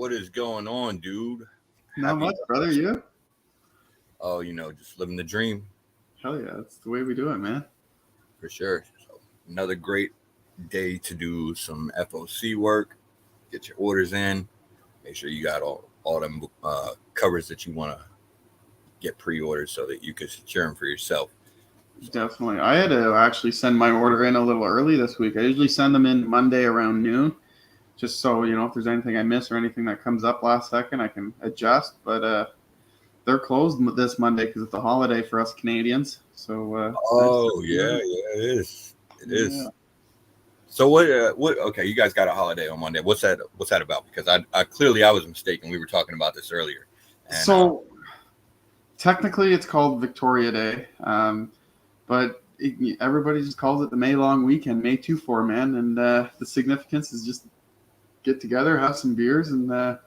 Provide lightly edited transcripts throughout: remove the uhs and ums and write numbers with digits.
What is going on, dude? Not Happy. much, brother. You? Oh, just living the dream Hell yeah, that's the way we do it, man. for sure. So another great day to do some FOC work. Get your orders in. Make sure you got all them covers that you want to get pre-ordered so that you can secure them for yourself. Definitely. I had to actually send my order in a little early this week. I usually send them in Monday around noon, just so if there's anything I miss or anything that comes up last second, I can adjust. But they're closed this Monday because it's a holiday for us Canadians. So. Oh yeah, it is. It is. Yeah. So what? Okay, you guys got a holiday on Monday. What's that? What's that about? Because I clearly I was mistaken. We were talking about this earlier. And, So technically, it's called Victoria Day, but everybody just calls it the May long weekend, May 2-4, man. And the significance is just get together, have some beers, and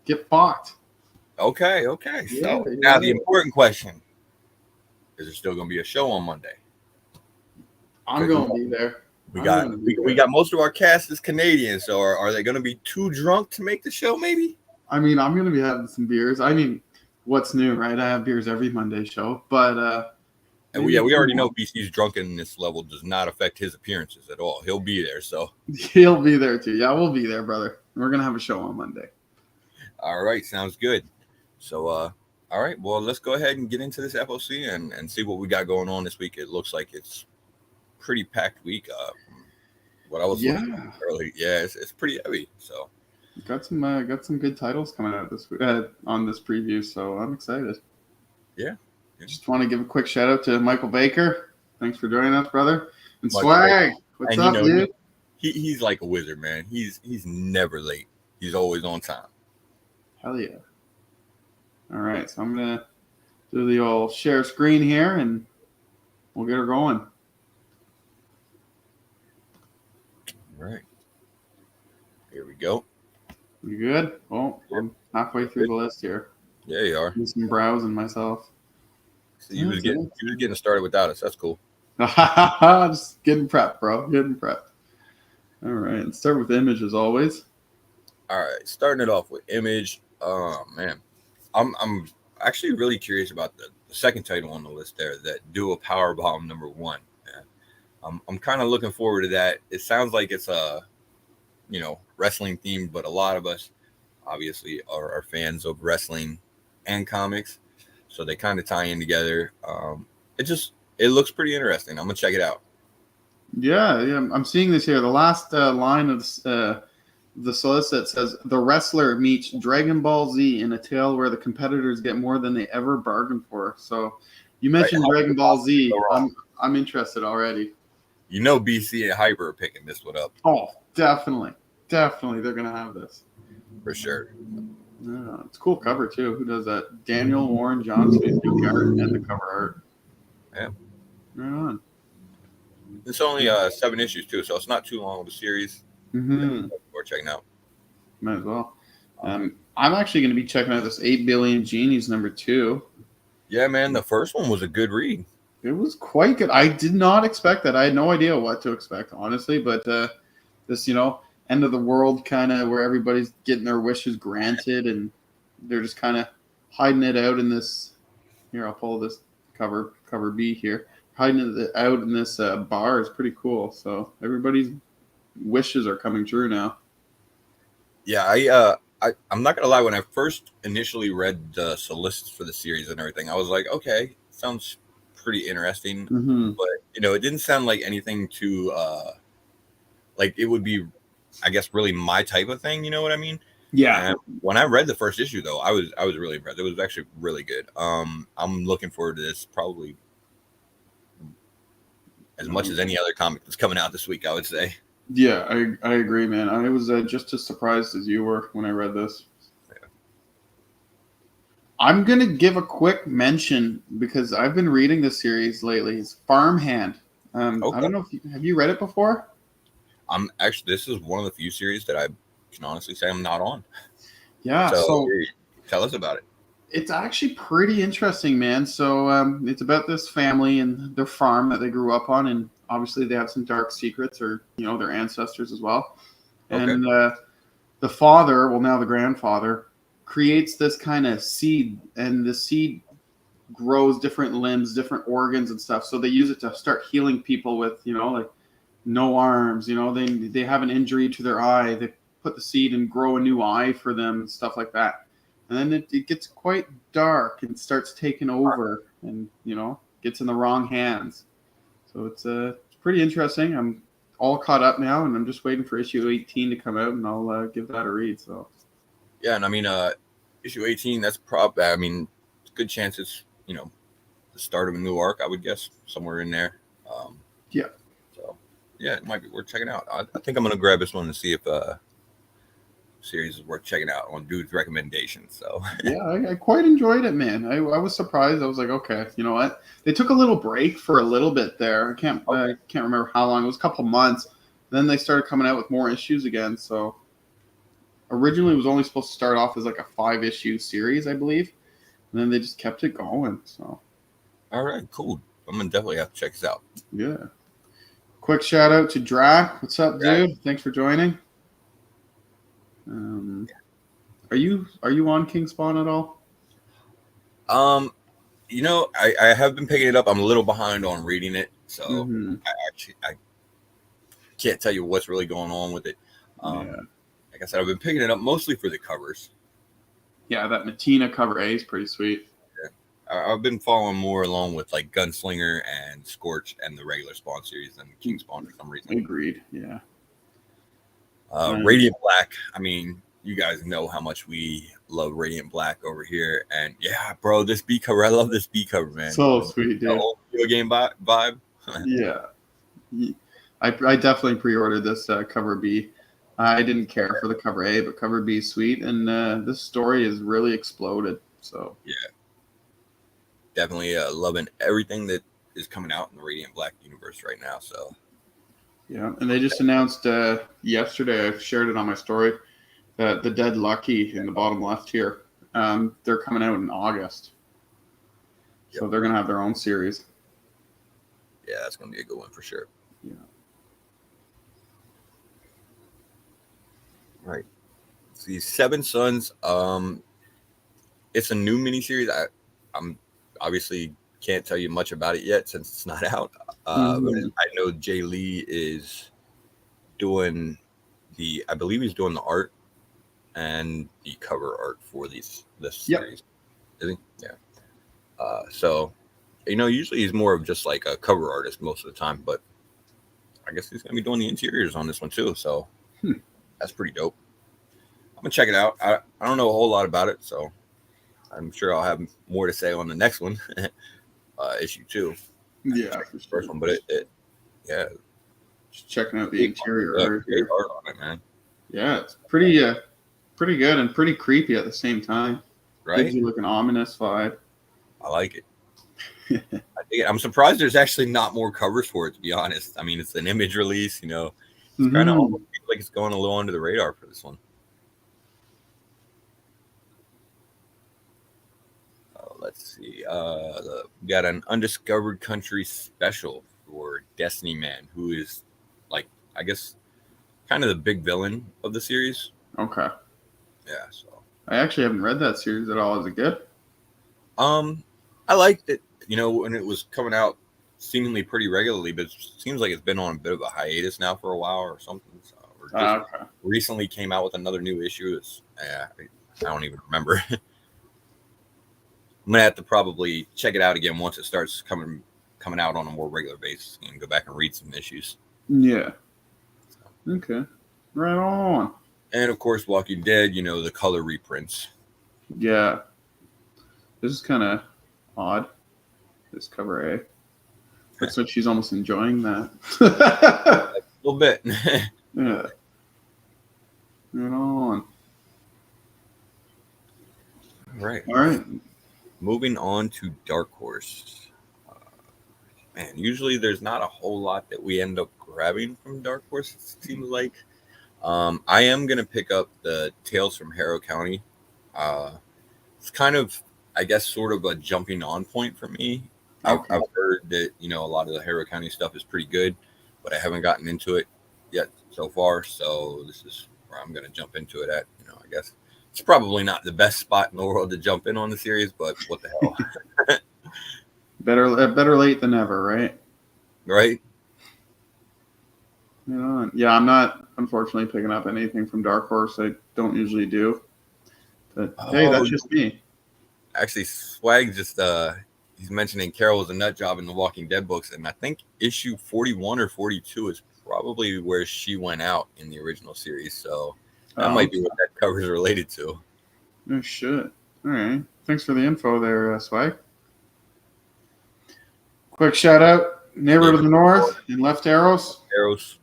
get FOC'd. Okay. So now the important question: is there still going to be a show on Monday? I'm going to be there. We got most of our cast is Canadian, so are they going to be too drunk to make the show? Maybe. I mean, I'm going to be having some beers. I mean, what's new, right? I have beers every Monday show, but and we already know BC's drunkenness level does not affect his appearances at all. He'll be there, so he'll be there too. Yeah, we'll be there, brother. We're going to have a show on Monday. All right, sounds good. So all right, well, let's go ahead and get into this FOC and see what we got going on this week. It looks like it's pretty packed week. What I was looking at early, it's pretty heavy. So got some good titles coming out this week on this preview, so I'm excited. Yeah. Just want to give a quick shout out to Michael Baker. Thanks for joining us, brother. And Michael Swag, Baker. what's up, dude? He's like a wizard, man. He's never late. He's always on time. Hell yeah. All right, so I'm gonna do the old share screen here, and we'll get her going. All right. Here we go. You good? Well, I'm halfway through the list here. Yeah, you are. Do some browsing myself. So you was getting started without us. That's cool. Just getting prepped, bro. Getting prepped. All right, let's start with Image as always. All right, starting it off with Image. Oh man, I'm actually really curious about the second title on the list there, that Duo Powerbomb #1. I'm kind of looking forward to that. It sounds like it's a wrestling themed, but a lot of us obviously are fans of wrestling and comics, so they kind of tie in together. It looks pretty interesting. I'm gonna check it out. Yeah, I'm seeing this here. The last line of the solicit says, "The wrestler meets Dragon Ball Z in a tale where the competitors get more than they ever bargained for." So, you mentioned Dragon Ball Z. I'm interested already. BC and Hyper are picking this one up. Oh, definitely, they're gonna have this for sure. Yeah, it's a cool cover too. Who does that? Daniel Warren Johnson is doing the art and the cover art. Yeah, right on. It's only 7 issues too, so it's not too long of a series. Or checking out. Might as well. I'm actually going to be checking out this 8 Billion Genies #2. Yeah, man, the first one was a good read. It was quite good. I did not expect that. I had no idea what to expect, honestly. But this, end of the world kind of where everybody's getting their wishes granted, and they're just kind of hiding it out in this. Here, I'll pull this cover B here. Hiding it out in this bar is pretty cool. So everybody's wishes are coming true now. Yeah, I'm not gonna lie. When I first initially read the solicits for the series and everything, I was like, okay, sounds pretty interesting. But it didn't sound like anything too like it would be, I guess, really my type of thing. You know what I mean? Yeah. And when I read the first issue, though, I was really impressed. It was actually really good. I'm looking forward to this probably as much as any other comic that's coming out this week, I would say. Yeah, I agree, man. I was just as surprised as you were when I read this. Yeah. I'm going to give a quick mention because I've been reading this series lately. It's Farmhand. Okay. I don't know have you read it before? This is one of the few series that I can honestly say I'm not on. Yeah. So tell us about it. It's actually pretty interesting, man. So it's about this family and their farm that they grew up on, and obviously they have some dark secrets, or their ancestors as well. Okay. And the father, well now the grandfather, creates this kind of seed, and the seed grows different limbs, different organs and stuff. So they use it to start healing people with, like no arms. They have an injury to their eye. They put the seed and grow a new eye for them and stuff like that. And then it gets quite dark and starts taking over, and gets in the wrong hands. So it's pretty interesting. I'm all caught up now, and I'm just waiting for issue 18 to come out, and I'll give that a read. So Yeah, and I mean, issue 18. That's probably. I mean, good chance it's the start of a new arc. I would guess somewhere in there. Yeah. So yeah, it might be worth checking out. I think I'm gonna grab this one and see if series is worth checking out on dude's recommendation. So Yeah, I quite enjoyed it, man. I was surprised. I was like, okay, you know what? They took a little break for a little bit there. I can't remember how long. It was a couple months. Then they started coming out with more issues again. So originally it was only supposed to start off as like a 5-issue series, I believe. And then they just kept it going. So all right, cool. I'm gonna definitely have to check this out. yeah. Quick shout out to Drac. What's up, dude? Thanks for joining. Are you on King Spawn at all? I have been picking it up. I'm a little behind on reading it, so I can't tell you what's really going on with it. Like I said, I've been picking it up mostly for the covers. Yeah, that Matina cover A is pretty sweet. Yeah. I've been following more along with like Gunslinger and Scorch and the regular Spawn series than King Spawn for some reason. Agreed. Yeah. Radiant Black. I mean, you guys know how much we love Radiant Black over here, and yeah, bro, this B cover. I love this B cover, man. So sweet, dude. The old video game vibe. Yeah. I definitely pre-ordered this cover B. I didn't care for the cover A, but cover B is sweet, and this story has really exploded. So yeah, definitely loving everything that is coming out in the Radiant Black universe right now. So yeah, and they just announced yesterday. I shared it on my story that the Dead Lucky in the bottom left here, they're coming out in August. Yep. So they're gonna have their own series. Yeah, that's gonna be a good one for sure. Yeah. Right. See, Seven Sons. It's a new miniseries. I'm obviously can't tell you much about it yet since it's not out. But I know Jay Lee is doing I believe he's doing the art and the cover art for this series. Is he? Yeah. So, usually he's more of just like a cover artist most of the time, but I guess he's gonna be doing the interiors on this one too. So that's pretty dope. I'm gonna check it out. I don't know a whole lot about it, so I'm sure I'll have more to say on the next one, issue 2. Yeah, first one, but yeah. Just checking out the interior art. Great art on it, man. Yeah, it's pretty good and pretty creepy at the same time. Right? Gives you like an ominous vibe. I like it. I dig it. I'm surprised there's actually not more covers for it, to be honest. I mean, it's an image release, It's kind of almost like it's going a little under the radar for this one. Let's see. We got an Undiscovered Country special for Destiny Man, who is, like, I guess, kind of the big villain of the series. Okay. Yeah. So I actually haven't read that series at all. Is it good? I liked it. When it was coming out seemingly pretty regularly, but it seems like it's been on a bit of a hiatus now for a while or something. So, or just recently came out with another new issue. I don't even remember. I'm gonna have to probably check it out again once it starts coming out on a more regular basis and go back and read some issues. Yeah. Okay. Right on. And of course, Walking Dead. The color reprints. Yeah. This is kind of odd. This cover A. Looks like she's almost enjoying that. A little bit. Yeah. Right on. Right. All right. Moving on to Dark Horse. Man, usually there's not a whole lot that we end up grabbing from Dark Horse, it seems like. I am going to pick up the Tales from Harrow County. It's kind of, I guess, sort of a jumping on point for me. Okay. I've heard that, a lot of the Harrow County stuff is pretty good, but I haven't gotten into it yet so far. So this is where I'm going to jump into it at. I guess it's probably not the best spot in the world to jump in on the series, but what the hell? Better late than never, right? Right? Yeah, I'm not unfortunately picking up anything from Dark Horse. I don't usually do. But hey, Oh, that's just me. actually, Swag just he's mentioning Carol was a nut job in the Walking Dead books, and I think issue 41 or 42 is probably where she went out in the original series. So that might be what that cover is related to. Oh shit! All right, thanks for the info there, Swag. Quick shout out, neighbor to the north and Left Arrows. Arrows.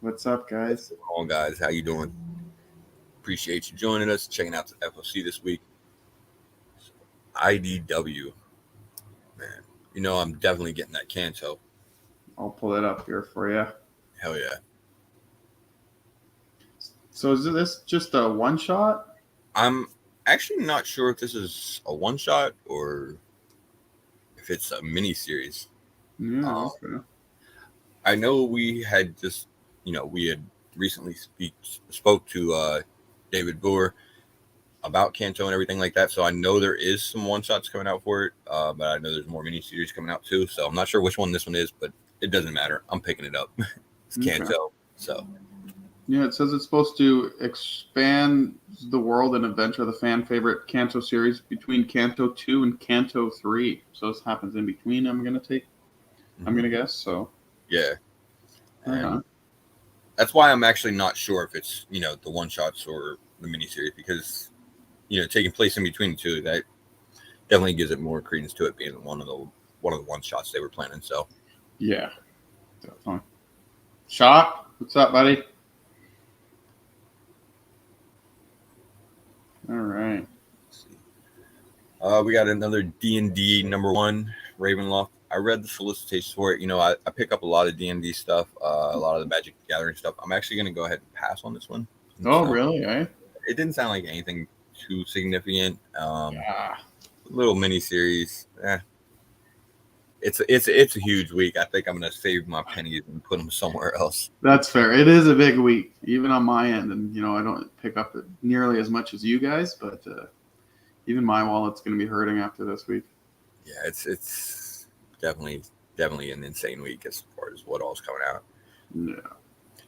What's up, guys? What's going on, guys? How you doing? Appreciate you joining us, checking out the FOC this week. IDW, man. I'm definitely getting that Kanto. I'll pull it up here for you. Hell yeah. So is this just a one shot? I'm actually not sure if this is a one shot or if it's a mini series. Yeah. Okay. I know we had just, we had recently spoke to David Boer about Kanto and everything like that. So I know there is some one shots coming out for it, but I know there's more mini series coming out too. So I'm not sure which one this one is, but it doesn't matter. I'm picking it up. It's Kanto. So yeah, it says it's supposed to expand the world and adventure of the fan favorite Kanto series between Kanto 2 and Kanto 3. So this happens in between. I'm gonna guess. So yeah. And that's why I'm actually not sure if it's the one shots or the miniseries, because taking place in between the two, that definitely gives it more credence to it being one of the one shots they were planning. So yeah, definitely. Shock, what's up, buddy? All right. We got another D&D #1 Ravenloft. I read the solicitations for it. I pick up a lot of D&D stuff, a lot of the Magic the Gathering stuff. I'm actually going to go ahead and pass on this one. Oh, really? Eh? It didn't sound like anything too significant. Yeah. Little mini series. It's a huge week. I think I'm going to save my pennies and put them somewhere else. That's fair. It is a big week, even on my end, and I don't pick up nearly as much as you guys, but even my wallet's going to be hurting after this week. Yeah, it's definitely an insane week as far as what all's coming out. Yeah.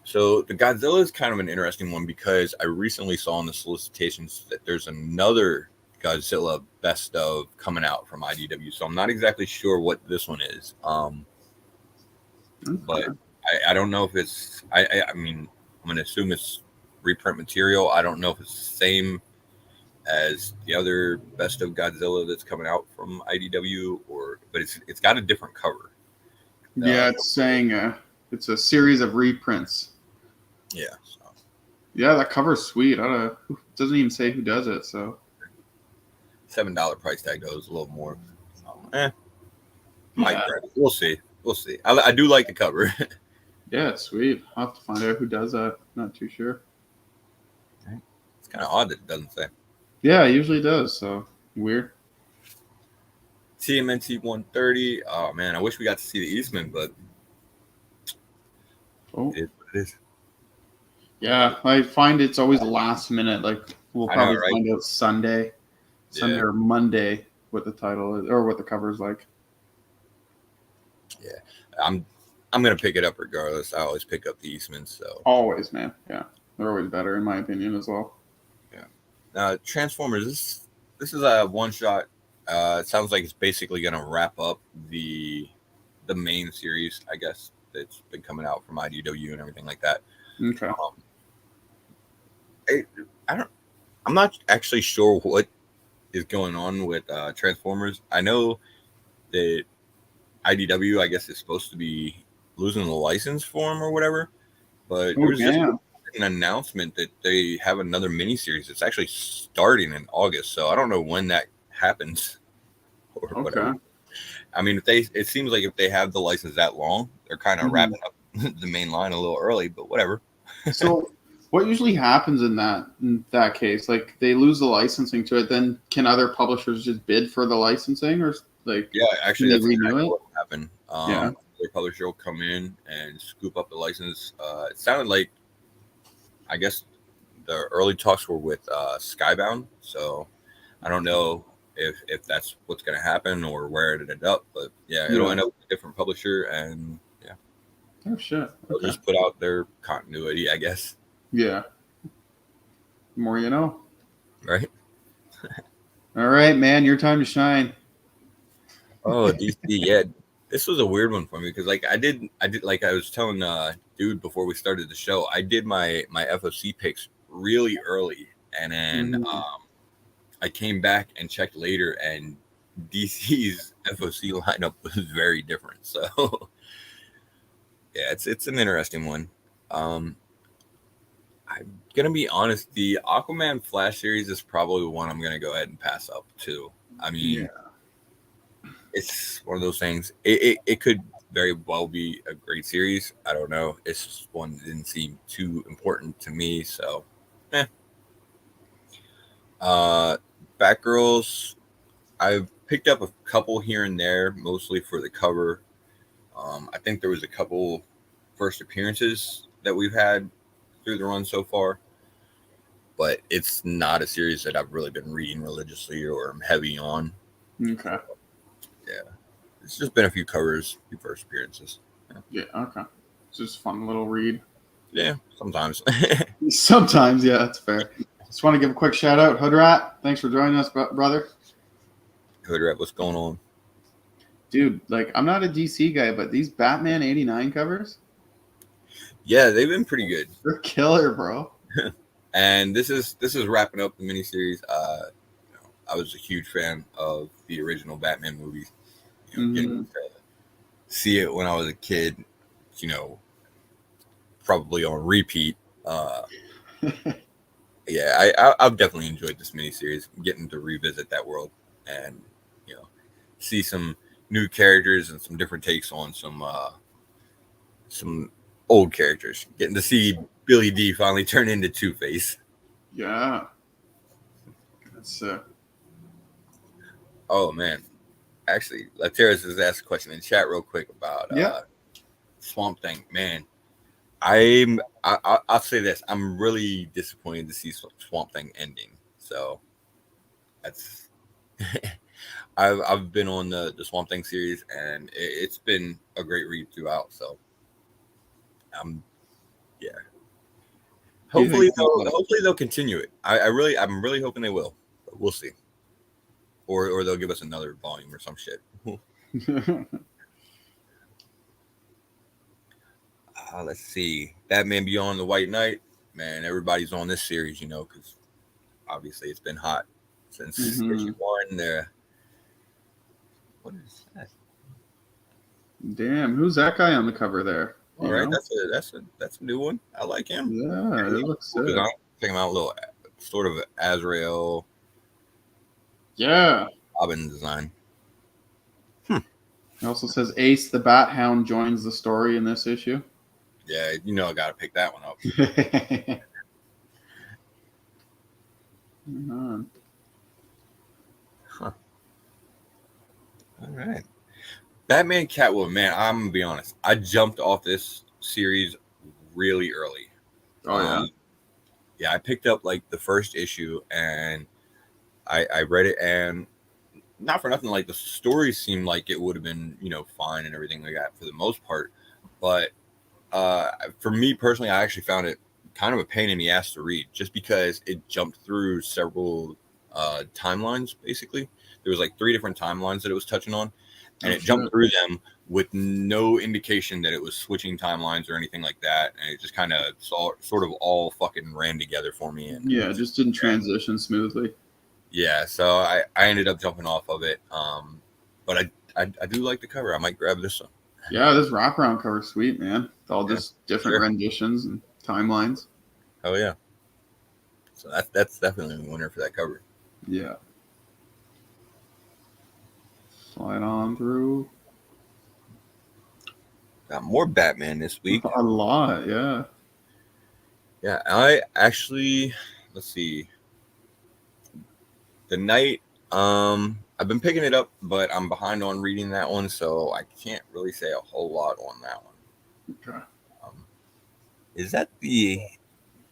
So the Godzilla is kind of an interesting one, because I recently saw in the solicitations that there's another Godzilla best of coming out from IDW. So I'm not exactly sure what this one is. But I don't know if it's. I mean, I'm going to assume it's reprint material. I don't know if it's the same as the other best of Godzilla that's coming out from IDW, but it's got a different cover. Yeah, it's saying it's a series of reprints. Yeah. So. Yeah, that cover's sweet. It doesn't even say who does it, so. $7 price tag though is a little more. We'll see. I do like the cover. Yeah, it's sweet. I'll have to find out who does that. Not too sure. It's kind of odd that it doesn't say. Yeah, it usually does. So weird. TMNT 130. Oh man, I wish we got to see the Eastman, but it is what it is. Yeah, I find it's always last minute. Like we'll probably find out Sunday or Monday what the title is or what the cover is like. Yeah, I'm gonna pick it up regardless. I always pick up the Eastman. So always, man. Yeah, they're always better in my opinion as well. Yeah. Transformers. This is a one shot. It sounds like it's basically gonna wrap up the main series, I guess, that's been coming out from IDW and everything like that. Okay. I'm not actually sure what is going on with Transformers. I know that IDW, I guess, is supposed to be losing the license for them or whatever, but there was just an announcement that they have another miniseries. It's actually starting in August, so I don't know when that happens or whatever. I mean, it seems like if they have the license that long, they're kind of wrapping up the main line a little early, but whatever. So what usually happens in that case? Like they lose the licensing to it, then can other publishers just bid for the licensing or like? Yeah, actually, that's exactly what will happen. Yeah. The publisher will come in and scoop up the license. It sounded like I guess the early talks were with Skybound, so I don't know if that's what's going to happen or where it ended up, but yeah, it'll Yeah. end up with a different publisher, and yeah, Oh shit. they'll Okay. just put out their continuity, I guess. Yeah. The more you know. Right? All right, man. Your time to shine. Oh, DC, yeah. This was a weird one for me because like I did like I was telling dude before we started the show, I did my FOC picks really early, and then Mhm. I came back and checked later, and DC's FOC lineup was very different. So yeah, it's an interesting one. Um, I'm gonna be honest, the Aquaman Flash series is probably the one I'm gonna go ahead and pass up to. I Yeah. mean, it's one of those things. It could very well be a great series. I don't know. It's just one that didn't seem too important to me. So, eh. Uh, Batgirls. I've picked up a couple here and there, mostly for the cover. I think there was a couple first appearances that we've had through the run so far, but it's not a series that I've really been reading religiously or am heavy on. Okay. Yeah, it's just been a few covers, few first appearances. Yeah, Yeah. Okay. It's just a fun little read. yeah sometimes. Sometimes, yeah, that's fair. Just want to give a quick shout out, Hoodrat. Thanks for joining us, brother. Hood Rep, what's going on? Dude, like I'm not a DC guy, but these Batman '89 covers, Yeah, they've been pretty good. they're killer, bro. And this is wrapping up the miniseries. I was a huge fan of the original Batman movies. Getting Hmm. to see it when I was a kid, you know, probably on repeat. Uh, yeah, I've definitely enjoyed this miniseries. Getting to revisit that world and you know see some new characters and some different takes on some old characters. Getting to see Billy D finally turn into Two Face. Yeah, that's Oh man, actually, Lateras has asked a question in chat real quick about yeah. Swamp Thing. Man, I'll say this: I'm really disappointed to see Swamp Thing ending. So that's I've been on the Swamp Thing series, and it's been a great read throughout. So I'm yeah. Do you think Hopefully they'll continue it. I'm really hoping they will. But we'll see, or they'll give us another volume or some shit. so? Let's see, Batman Beyond the White Knight. Man, everybody's on this series, because obviously it's been hot since Hmm. issue one. There, what is that? Damn, who's that guy on the cover there? All right, that's a new one. I like him. Yeah, Yeah, it he's looks cool sick. design. Check him out, a little sort of Azrael Yeah. Robin design. It also says Ace the Bat Hound joins the story in this issue. Yeah, I got to pick that one up. Mhm. Huh. All right, Batman Catwoman. Man, I'm gonna be honest. I jumped off this series really early. Oh yeah. Um, yeah, I picked up like the first issue and I read it, and not for nothing, like the story seemed like it would have been fine and everything like that for the most part, but for me personally, I actually found it kind of a pain in the ass to read, just because it jumped through several timelines. Basically, there was like 3 different timelines that it was touching on, and Oh it jumped shit. through them with no indication that it was switching timelines or anything like that, and it just kind of sort of all fucking ran together for me. And Yeah, it just didn't transition smoothly. yeah, so I ended up jumping off of it. But I do like the cover. I might grab this one. Yeah, this wraparound cover's sweet, man. It's all Yeah, just different sure. renditions and timelines. Oh yeah. So that's definitely a winner for that cover. Yeah. Slide on through. Got more Batman this week. A lot, yeah. Yeah, I actually, let's see, the Night. I've been picking it up, but I'm behind on reading that one, so I can't really say a whole lot on that one. Okay. Um, is that the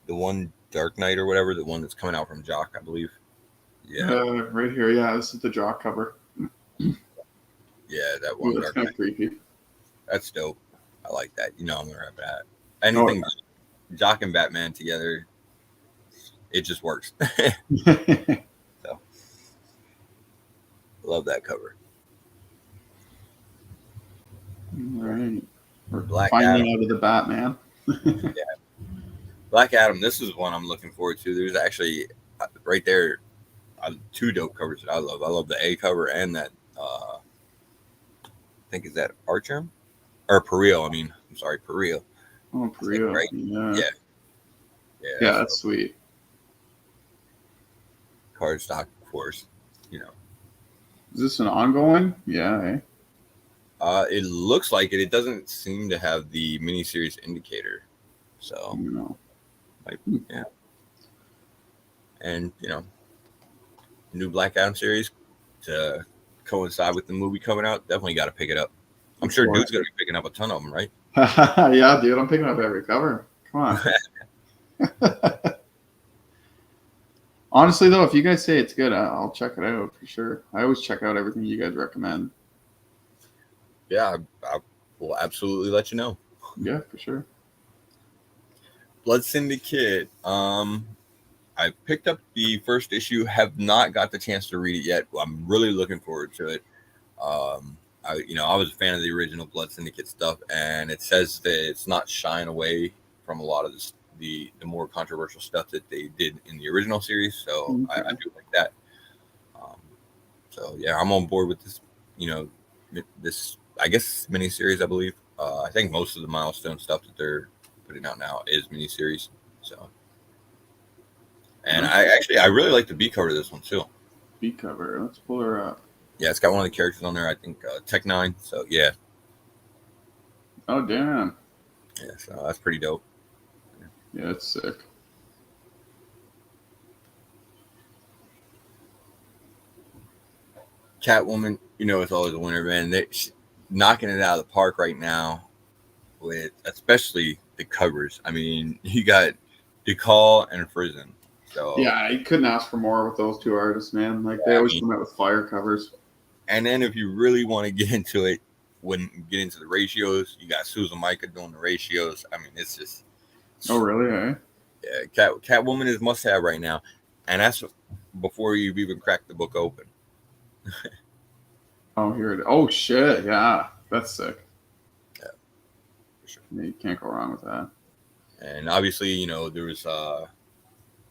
the one Dark Knight or whatever, the one that's coming out from Jock, I believe. Yeah, Right here. Yeah, this is the jaw cover. yeah, that Ooh, one that's Dark kind Knight. of creepy. That's dope. I like that. You know, I'm gonna wrap that. Oh, Anything Jock and Batman together, it just works. yeah. So love that cover. All right. We're Black Adam. finally out of the Batman. Yeah, Black Adam. This is one I'm looking forward to. There's actually right there two dope covers that I love. I love the A cover and that. I think is that Archer or Pereal. I mean, I'm sorry, Pereal. Oh, I for think real. right. Yeah. Yeah, yeah. Yeah, So that's sweet. cardstock, of course. You know, Is this an ongoing? Yeah. Eh? it looks like it. It doesn't seem to have the miniseries indicator. So, You know. like, yeah. And new Black Adam series to coincide with the movie coming out. Definitely got to pick it up. I'm Of sure course. dude's gonna be picking up a ton of them, right? Yeah, dude. I'm picking up every cover. Come on. Honestly, though, if you guys say it's good, I'll check it out for sure. I always check out everything you guys recommend. Yeah, I will absolutely let you know. Yeah, for sure. Blood Syndicate. I picked up the first issue. Have not got the chance to read it yet. I'm really looking forward to it. I was a fan of the original Blood Syndicate stuff, and it says that it's not shying away from a lot of the more controversial stuff that they did in the original series. So I Okay. do like that. Um, so yeah, I'm on board with this. This I guess miniseries. I believe. I think most of the milestone stuff that they're putting out now is miniseries. So, and Nice. I really like the B cover of this one too. B cover. Let's pull her up. Yeah, it's got one of the characters on there. I think Tech Nine. So yeah, Oh, damn. yeah. So that's pretty dope. Yeah, it's sick. Catwoman, it's always a winner, man. She's knocking it out of the park right now with especially the covers. I mean, you got DeCall and Frizen. So Yeah, I couldn't ask for more with those two artists, man. Like, they I always mean, come out with fire covers. and then if you really want to get into it, when you get into the ratios, you got Susan Micah doing the ratios. I mean, it's just Oh, really? Eh? yeah. Catwoman is must have right now, and that's before you've even cracked the book open. Oh, here it is. Oh, shit. Yeah, that's sick. Yeah, for sure. Yeah, you can't go wrong with that. And obviously, there was a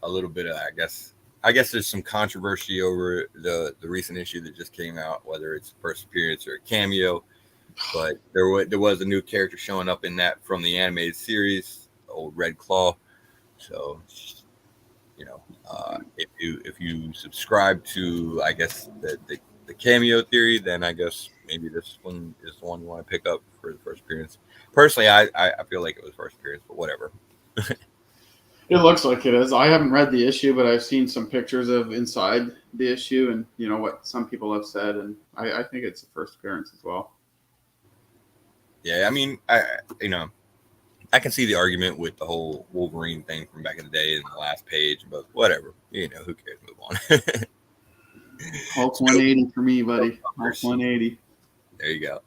little bit of I guess there's some controversy over the recent issue that just came out, whether it's a first appearance or a cameo. But there was a new character showing up in that from the animated series, old Red Claw. So, if you subscribe to I guess the cameo theory, then I guess maybe this one is the one you want to pick up for the first appearance. Personally, I feel like it was first appearance, but whatever. It looks like it is. I haven't read the issue, but I've seen some pictures of inside the issue and, what some people have said. And I think it's the first appearance as well. Yeah, I mean, I can see the argument with the whole Wolverine thing from back in the day in the last page, but whatever. Who cares? Move on. Hulk 180 for me, buddy. Hulk 180. There you go.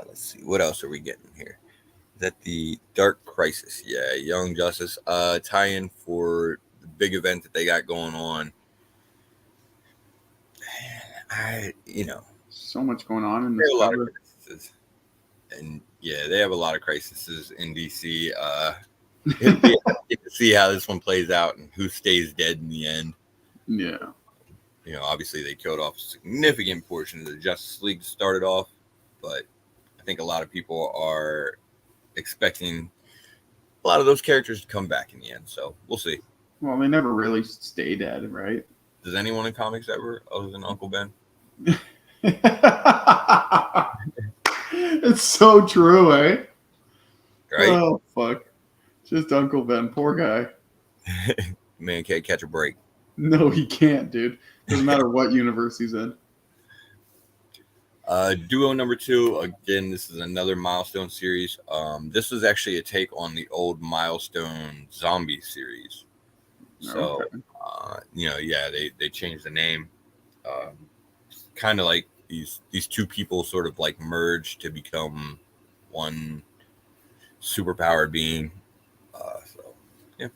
Let's see. What else are we getting here? Is that the Dark Crisis? Yeah, Young Justice. Tie-in for the big event that they got going on. So much going on in They this have a lot of cover. crises. And yeah, they have a lot of crises in DC. It'll be interesting to see how this one plays out and who stays dead in the end. Yeah. Obviously they killed off a significant portion of the Justice League to start it off, but I think a lot of people are expecting a lot of those characters to come back in the end. So we'll see. Well, they never really stay dead, right? Does anyone in comics ever, other than Uncle Ben? It's so true, eh? Right? Oh, fuck. Just Uncle Ben. Poor guy. Man can't catch a break. No, he can't, dude. Doesn't matter what universe he's in. Duo number 2. Again, this is another Milestone series. This was actually a take on the old Milestone Zombie series. So, Okay. yeah, they changed the name. Kind of like these two people sort of like merge to become one superpowered being. So, yeah,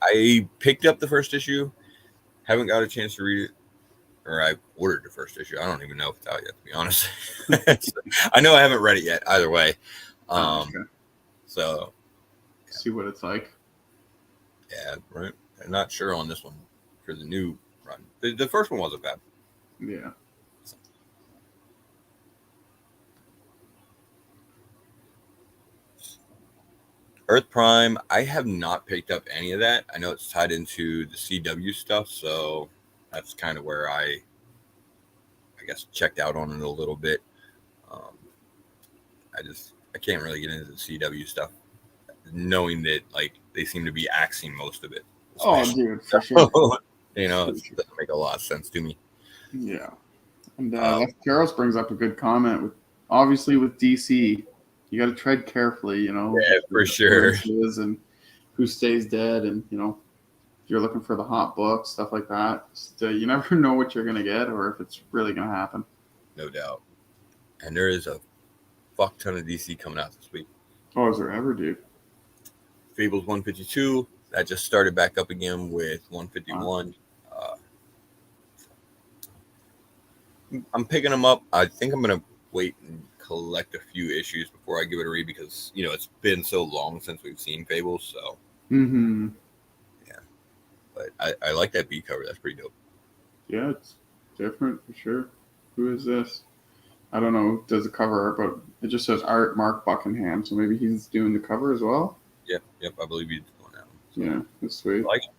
I picked up the first issue. Haven't got a chance to read it, or I ordered the first issue. I don't even know if it's out yet, to be honest. So, I know I haven't read it yet either way. Okay. So See what it's like. yeah, right. I'm not sure on this one for the new run. The first one wasn't bad. Yeah. Earth Prime, I have not picked up any of that. I know it's tied into the CW stuff, so that's kind of where I guess checked out on it a little bit. Um, I can't really get into the CW stuff, knowing that like they seem to be axing most of it. Oh, dude, for sure. It doesn't make a lot of sense to me. Yeah. And Um, Les Carroll brings up a good comment. Obviously, with DC, you got to tread carefully, Yeah, for sure. and who stays dead, and if you're looking for the hot book, stuff like that. You never know what you're gonna get or if it's really gonna happen. No doubt. And there is a fuck ton of DC coming out this week. Oh, is there ever, dude? Fables 152 that just started back up again with 151. I'm picking them up. I think I'm gonna wait and collect a few issues before I give it a read because it's been so long since we've seen Fables. So Mm-hmm. yeah, but I like that B cover. That's pretty dope. Yeah, it's different for sure. Who is this? I don't know. Does the cover art, but it just says Art Mark Buckingham, so maybe he's doing the cover as well. Yep. I believe he's doing that one. So Yeah, that's sweet. I like it.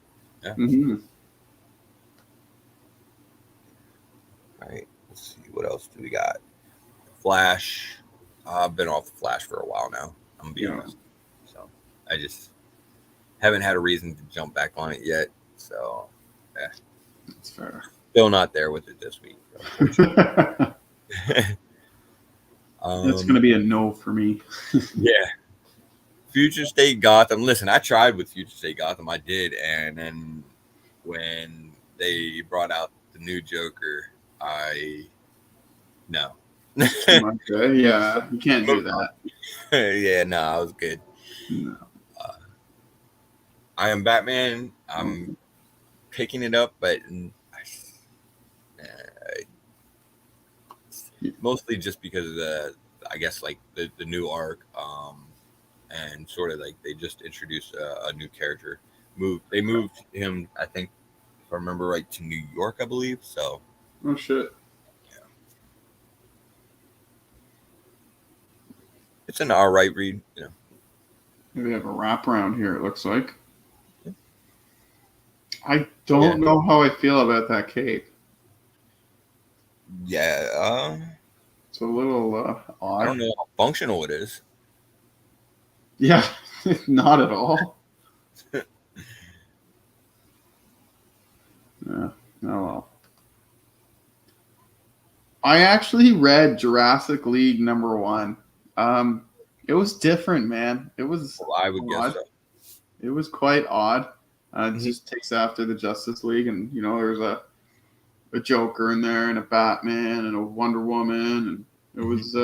Yeah. Mm-hmm. All right. Let's see what else do we got. Flash. I've been off Flash for a while now. I'm gonna be honest. So I just haven't had a reason to jump back on it yet. So yeah, That's fair. still not there with it this week. That's gonna be a no for me. Yeah. Future State Gotham. Listen, I tried with Future State Gotham. I did, and then when they brought out the new Joker, no. Yeah, you can't do that. Yeah, no, I was good. No. I Am Batman. I'm picking it up, but mostly just because of I guess like the new arc, and sort of like they just introduced a new character. They moved him, I think, if I remember right, to New York, I believe. So. Oh shit. Yeah. It's an all right read, Maybe have a wraparound here. It looks like. I don't know how I feel about that cape. Yeah. It's a little odd. I don't know how functional it is. Yeah, not at all. Yeah. Oh well. I actually read Jurassic League #1. It was different, man. It was. Well, I would odd. guess so. It was quite odd. It just takes after the Justice League, and there's a Joker in there, and a Batman, and a Wonder Woman, and it was.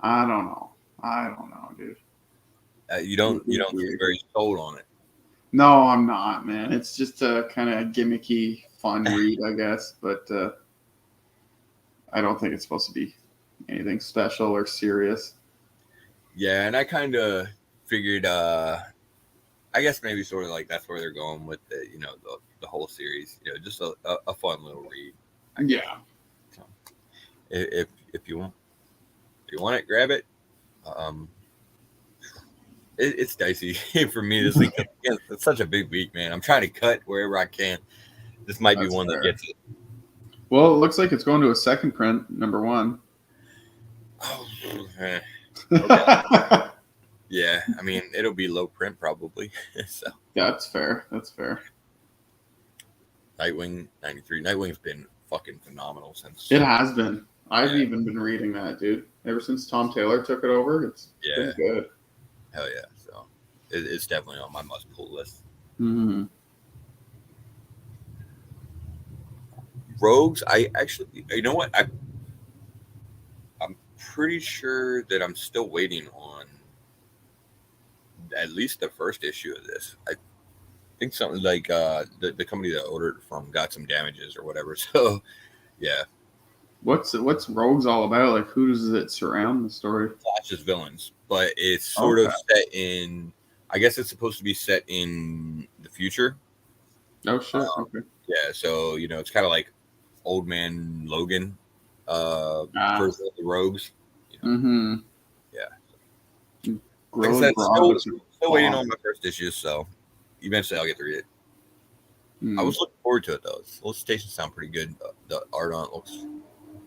I don't know, dude. You don't seem very sold on it. No, I'm not, man. It's just a kind of gimmicky, fun read, I guess, but I don't think it's supposed to be anything special or serious. Yeah, and I kind of figured, I guess maybe sort of like that's where they're going with the whole series. Just a fun little read. Yeah. So, if you want it, grab it. It's dicey for me this week. It's such a big week, man. I'm trying to cut wherever I can. This might be one that gets it. Well, it looks like it's going to a second print, #1. Oh, okay. Yeah, I mean it'll be low print probably. So That's fair. Nightwing 93. Nightwing's been fucking phenomenal since. It has been. I've Yeah. even been reading that, dude. Ever since Tom Taylor took it over, it's been good. Hell yeah. So it's definitely on my must pull list. Mm-hmm. Rogues, I actually, you know what? I'm pretty sure that I'm still waiting on at least the first issue of this. I think something like the company that ordered it from got some damages or whatever. So yeah, What's Rogues all about? Like, who does it surround the story? Flash's villains, but it's sort Okay. of set in. I guess it's supposed to be set in the future. Oh shit. Um, Okay. yeah, so it's kind of like Old Man Logan Ah. version of the Rogues. Mm-hmm. Yeah. Like I Growing said, broad with your still waiting bomb. on my first issue, so eventually I'll get to read it. I Mm. was looking forward to it though. The illustrations sound pretty good. The art on it looks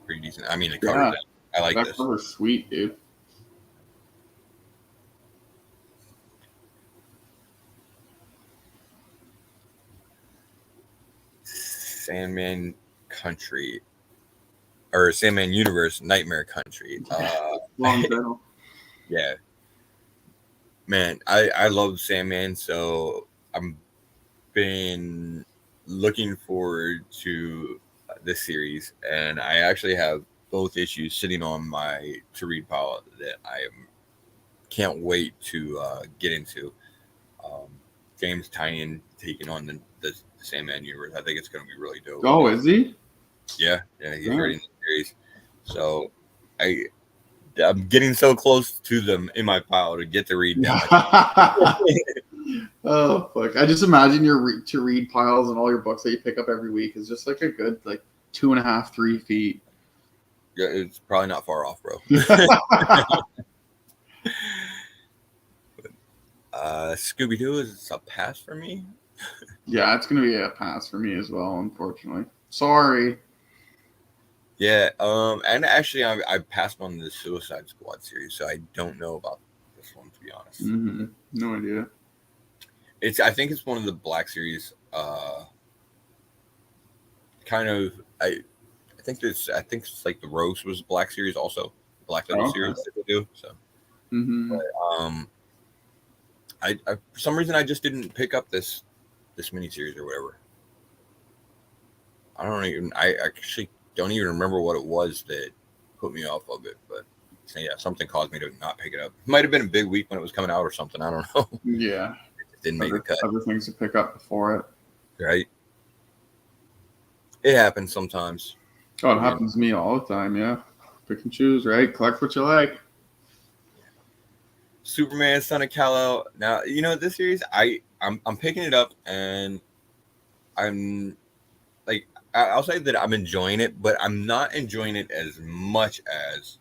pretty decent. I mean, the covers. Yeah, I like that this. cover's sweet, dude. Sandman Country or Sandman Universe Nightmare Country. Long title. Yeah, man, I love Sandman, so I'm been looking forward to this series, and I actually have both issues sitting on my to read pile that can't wait to get into. Um, James Tynion taking on the Sandman universe. I think it's going to be really dope. Oh, is he? Yeah, he's Yeah. writing the series, so I'm getting so close to them in my pile to get to read them. Oh fuck! I just imagine your to read piles and all your books that you pick up every week is just like a good 2.5, 3 feet. Yeah, it's probably not far off, bro. Scooby Doo is a pass for me. Yeah, it's gonna be a pass for me as well. Unfortunately, sorry. Yeah, and actually, I passed on the Suicide Squad series, so I don't know about this one to be honest. Mm-hmm. No idea. I think it's one of the Black series. Kind of. I think it's like the Rose was Black series also, Black Label series that they do. So, Mm-hmm. but, I for some reason I just didn't pick up this miniseries or whatever. I actually don't even remember what it was that put me off of it, but so yeah, something caused me to not pick it up. It might have been a big week when it was coming out or something. I don't know. Yeah. It didn't make the cut. Other things to pick up before it. Right. It happens sometimes. Oh, it happens to me all the time. Yeah. Pick and choose, right? Collect what you like. Superman, Son of Kal-El. Now this series. I'm picking it up and I'm like I'll say that I'm enjoying it, but I'm not enjoying it as much as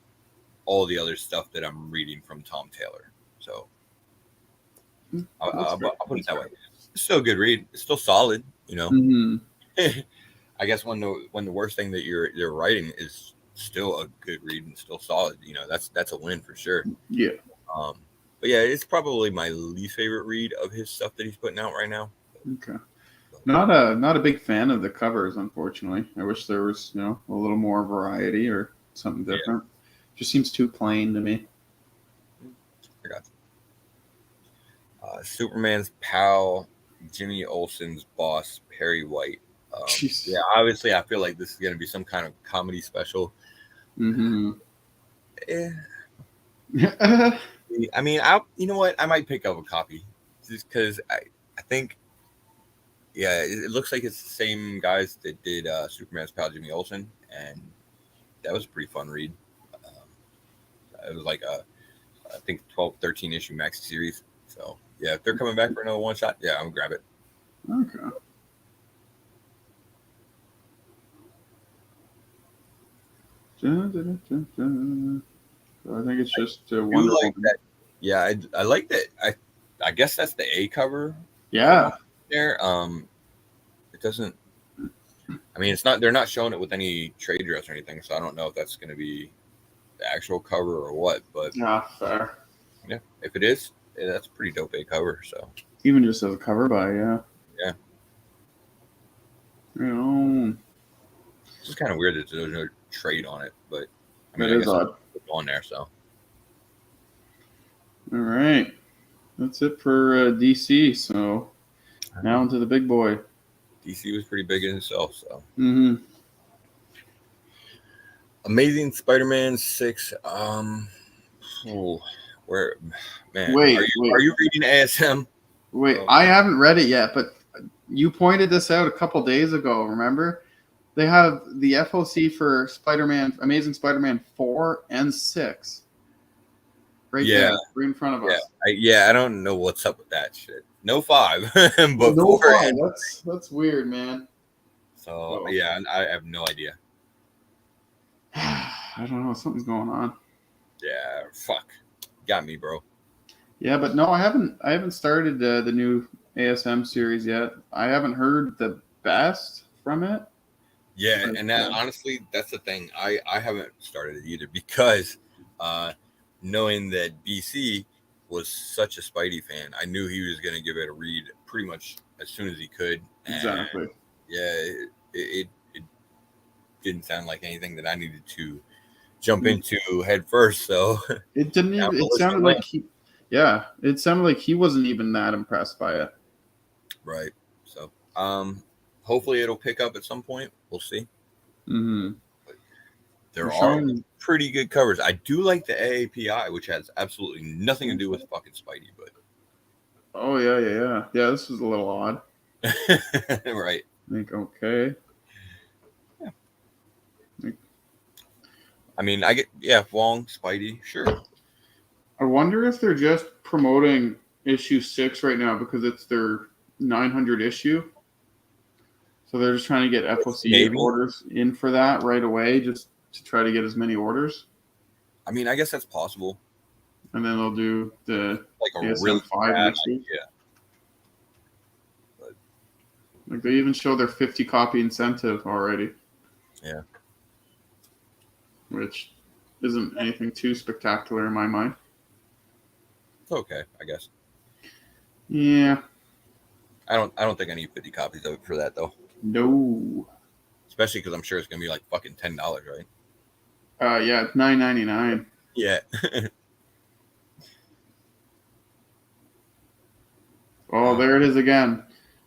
all the other stuff that I'm reading from Tom Taylor. So I'll put it that way. It's still a good read. It's still solid. Mm-hmm. I guess when the worst thing that you're writing is still a good read and still solid, that's a win for sure. Yeah. But yeah, it's probably my least favorite read of his stuff that he's putting out right now. Okay. Not a big fan of the covers, unfortunately. I wish there was, a little more variety or something different. Yeah. Just seems too plain to me. I got you. Superman's pal, Jimmy Olsen's boss, Perry White. Yeah, obviously, I feel like this is going to be some kind of comedy special. Mm-hmm. Yeah. I mean, you know what? I might pick up a copy just because I think, yeah, it looks like it's the same guys that did Superman's pal, Jimmy Olsen, and that was a pretty fun read. It was like I think 12, 13 issue maxi series. So yeah, if they're coming back for another one shot, yeah, I'm gonna grab it. Okay. I think it's just Wonder Woman. That. Yeah, I like that. I guess that's the A cover. Yeah. There. It doesn't. I mean, it's not. They're not showing it with any trade dress or anything, so I don't know if that's going to be the actual cover or what. But yeah, fair. Yeah, if it is, that's a pretty dope A cover. So even just as a cover by, yeah. It's just kind of weird that there's no trade on it, but I mean, That I is guess odd. it's on there. So All right. That's it for DC. So now into the big boy. DC was pretty big in itself. So Mm-hmm. Amazing Spider-Man 6. Oh, where, man, Wait, are wait, you reading ASM? wait. Oh, I haven't read it yet, but you pointed this out a couple days ago. Remember? They have the FOC for Spider-Man, Amazing Spider-Man 4 and 6 right yeah, there, right in front of yeah, us. I don't know what's up with that shit. No 5, but No 4 fly. and That's weird, man. so So yeah, I have no idea. I don't know. Something's going on. Yeah, fuck, got me, bro. Yeah, but no, I haven't. I haven't started the new ASM series yet. I haven't heard the best from it. Yeah, But, and that honestly, that's the thing. I haven't started it either because uh knowing that BC was such a Spidey fan, I knew he was going to give it a read pretty much as soon as he could. And exactly. yeah, it didn't sound like anything that I needed to jump into head first. So It didn't down even. the It list sounded it like went. he. Yeah, it sounded like he wasn't even that impressed by it. Right. So hopefully it'll pick up at some point. We'll see. Mm-hmm. They're There are showing. pretty good covers. I do like the AAPI, which has absolutely nothing to do with fucking Spidey, Oh yeah. This is a little odd. but right. Like okay. Yeah. Like, I mean, I get Wong, Spidey, sure. I wonder if they're just promoting issue 6 right now because it's their 900 issue. So they're just trying to get FOC Maybe. orders in for that right away, just to try to get as many orders, I mean, I guess that's possible. and then they'll do the Like a ASM really 5 bad next week. idea. But Like they even show their 50 copy incentive already, yeah, which isn't anything too spectacular in my mind. it's okay, I guess. Yeah, I don't think I need 50 copies of it for that though. no. Especially because I'm sure it's gonna be like fucking $10, right? Yeah, it's $9.99. Yeah. Oh, there it is again.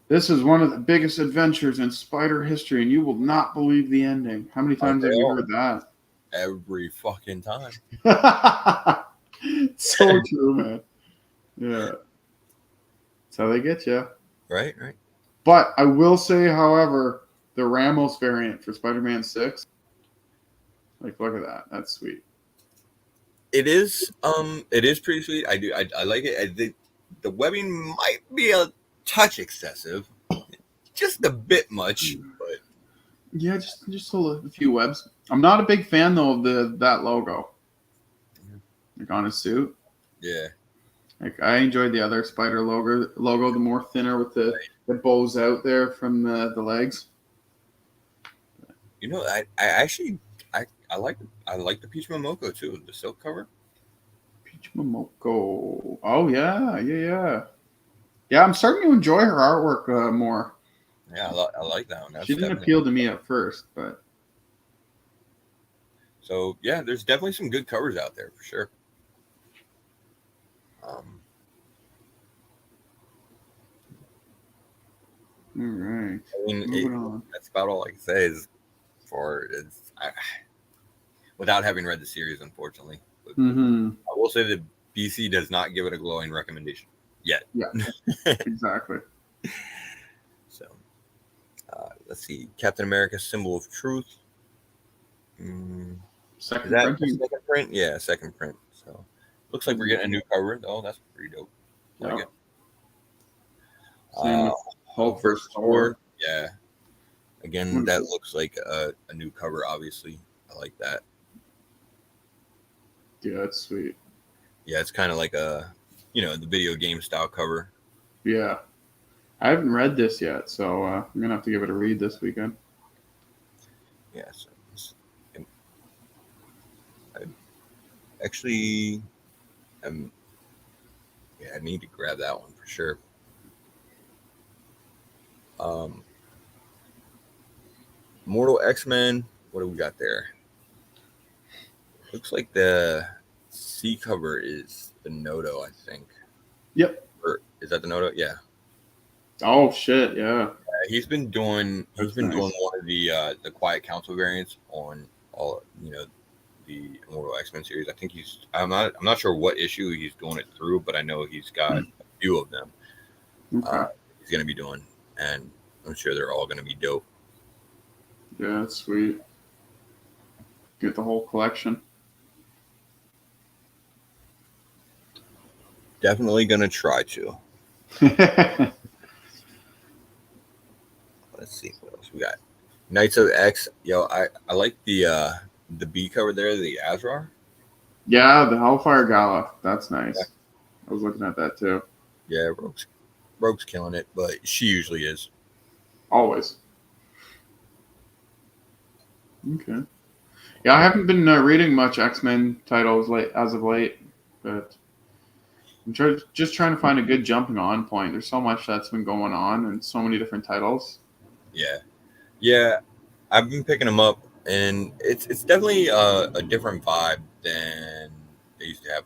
This is one of the biggest adventures in spider history, and you will not believe the ending. How many Aren't times they have you all? heard that? Every fucking time. So true, man. Yeah. That's how they get you. Right, right. But I will say, however, the Ramos variant for Spider-Man 6, like, look at that. That's sweet. It is pretty sweet. I like it. I think the webbing might be a touch excessive, just a bit much, but Yeah, just a few webs. I'm not a big fan though of that logo, like on his suit. yeah. Like I enjoyed the other spider logo, the more thinner with the bows out there from the legs. You know, I actually I like the Peach Momoko too, the silk cover. Peach Momoko. Oh yeah. Yeah, I'm starting to enjoy her artwork more. Yeah, I like that one. She That's didn't definitely appeal to me at first, but so. Yeah, there's definitely some good covers out there for sure. Um, all right. I mean, Moving on. that's about all I can say is for it's without having read the series, unfortunately. But Mm-hmm. I will say that BC does not give it a glowing recommendation yet. Yeah, exactly. So let's see, Captain America: Symbol of Truth. Is Second that the printing. second print? Yeah, second print. So looks like we're getting a new cover. Oh, that's pretty dope. I like Yeah. it. Same Uh, with Hulk versus versus Thor. Thor. Yeah. Again, that looks like a new cover. Obviously, I like that. Yeah, that's sweet. Yeah, it's kind of like the video game style cover. Yeah. I haven't read this yet, so I'm gonna have to give it a read this weekend. Yeah. So I actually, yeah, I need to grab that one for sure. Um, Mortal X-Men. What do we got there? Looks like the C cover is the Noto, I think. Yep. Or is that the Noto? Yeah. Oh shit, yeah. He's been doing That's one nice. of the Quiet Council variants on all the Immortal X-Men series. I think I'm not sure what issue he's doing it through, but I know he's got a few of them Okay. he's going to be doing, and I'm sure they're all going to be dope. Yeah, that's sweet. Get the whole collection. Definitely going to try to. Let's see what else we got. Knights of X. Yo, I like the B cover there, the Azrar. Yeah, the Hellfire Gala. That's nice. I was looking at that too. Yeah, Rogue's killing it, but she usually is. Always. Okay. Yeah, I haven't been reading much X-Men titles late as of late, but I'm just trying to find a good jumping on point. There's so much that's been going on and so many different titles. Yeah, yeah. I've been picking them up, and it's definitely a different vibe than they used to have.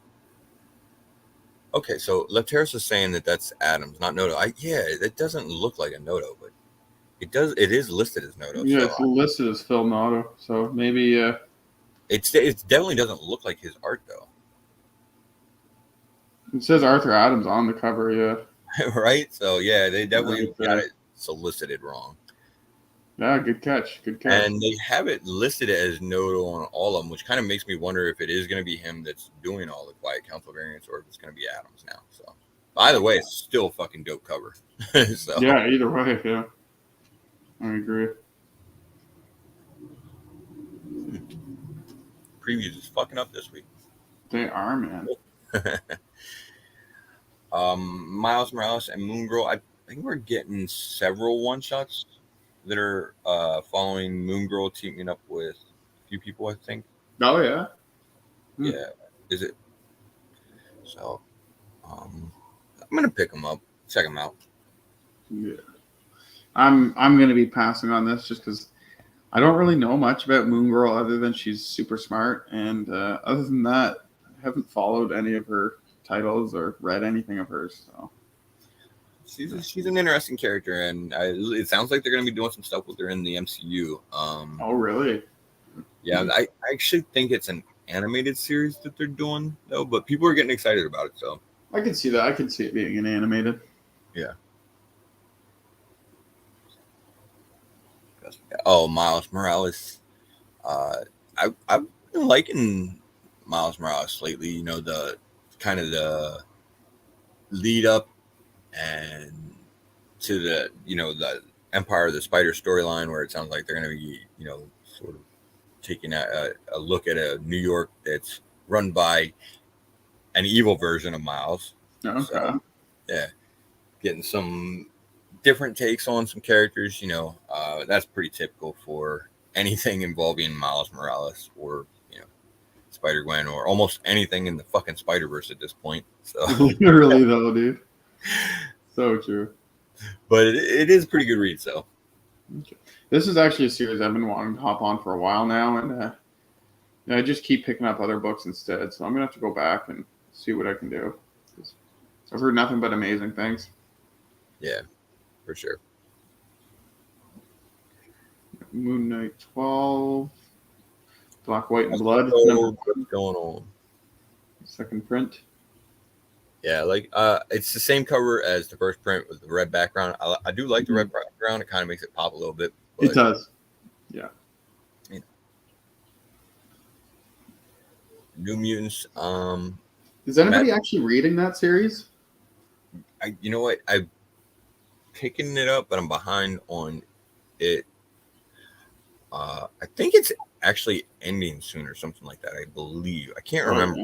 Okay, so Lefteris is saying that that's Adams, not Noto. Yeah, it doesn't look like a Noto, but it does. It is listed as Noto, Yeah, so it's listed as Phil Noto, so maybe it definitely doesn't look like his art though, it says Arthur Adams on the cover. Yeah, right? So yeah, they definitely right got there. it solicited wrong. Yeah, good catch. Good catch. And they have it listed as Noto on all of them, which kind of makes me wonder if it is going to be him that's doing all the Quiet Council variants, or if it's going to be Adams now. So, either way, it's still a fucking dope cover. So, Yeah, either way. Yeah, I agree. previews is fucking up this week. They are, man. Miles Morales and Moon Girl. I think we're getting several one shots that are following Moon Girl teaming up with a few people. I think. Oh yeah. Hmm. Yeah, is it? So, I'm gonna pick them up, check them out. Yeah. I'm gonna be passing on this just because I don't really know much about Moon Girl other than she's super smart, and other than that, I haven't followed any of her titles or read anything of hers. So She's an interesting character, and it sounds like they're going to be doing some stuff with her in the MCU. oh really? Yeah, I actually think it's an animated series that they're doing though, but people are getting excited about it. So I can see that. I can see it being an animated. yeah. Oh, Miles Morales. I've been liking Miles Morales lately. You know, the kind of the lead up and to the Empire of the Spider storyline, where it sounds like they're going to be sort of taking a look at a New York that's run by an evil version of Miles. Okay. So yeah, getting some different takes on some characters. That's pretty typical for anything involving Miles Morales or Spider Gwen or almost anything in the fucking Spider Verse at this point. So, Literally though, dude. So true. but it is a pretty good read. So, Okay. This is actually a series I've been wanting to hop on for a while now, and I just keep picking up other books instead. So I'm gonna have to go back and see what I can do. 'Cause I've heard nothing but amazing things. yeah, for sure. Moon Knight 12, Black, White, and Blood, number What's going on? second print. Yeah, like it's the same cover as the first print with the red background. I do like the red background. It kind of makes it pop a little bit. But, It does. Yeah. New Mutants. Is anybody actually reading that series? You know what? I'm picking it up, but I'm behind on it. I think it's actually ending soon or something like that. I believe. I can't remember.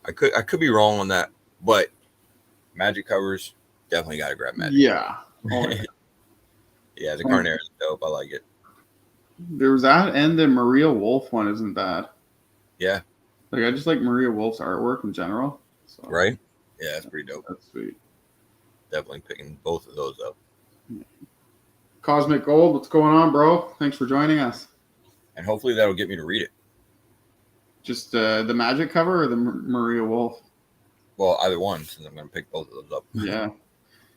Okay. I could be wrong on that, but Magic covers definitely got to grab Magic. Yeah. Oh, yeah. Yeah, the Carnera is dope. I like it. There was that, and the Maria Wolf one isn't bad. Yeah. Like I just like Maria Wolf's artwork in general. So Right. Yeah, that's pretty dope. that's sweet. Definitely picking both of those up. Cosmic Gold, what's going on, bro? Thanks for joining us. And hopefully that'll get me to read it. Just the Magic cover or the Maria Wolf? Well, either one, since I'm going to pick both of those up. Yeah.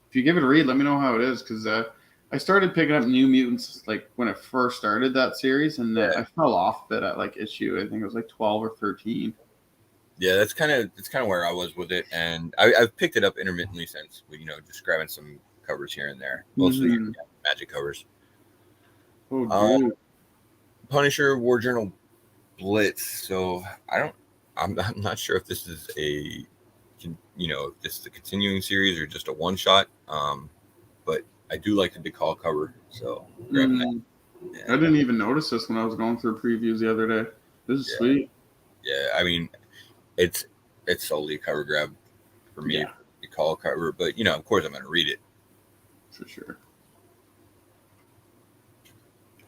If you give it a read, let me know how it is, because I started picking up New Mutants like when it first started that series, and I fell off a bit at like issue. I think it was like 12 or 13. Yeah, that's kind of where I was with it, and I've picked it up intermittently since. Just grabbing some covers here and there, mostly Magic covers. Oh, dude. Punisher War Journal Blitz. So I'm not sure if this is if this is a continuing series or just a one shot. But I do like the decal cover, so grabbing that. Yeah. I didn't even notice this when I was going through previews the other day. This is sweet. Yeah, I mean, it's solely a cover grab for me. Yeah. Decal cover, but of course I'm going to read it for sure.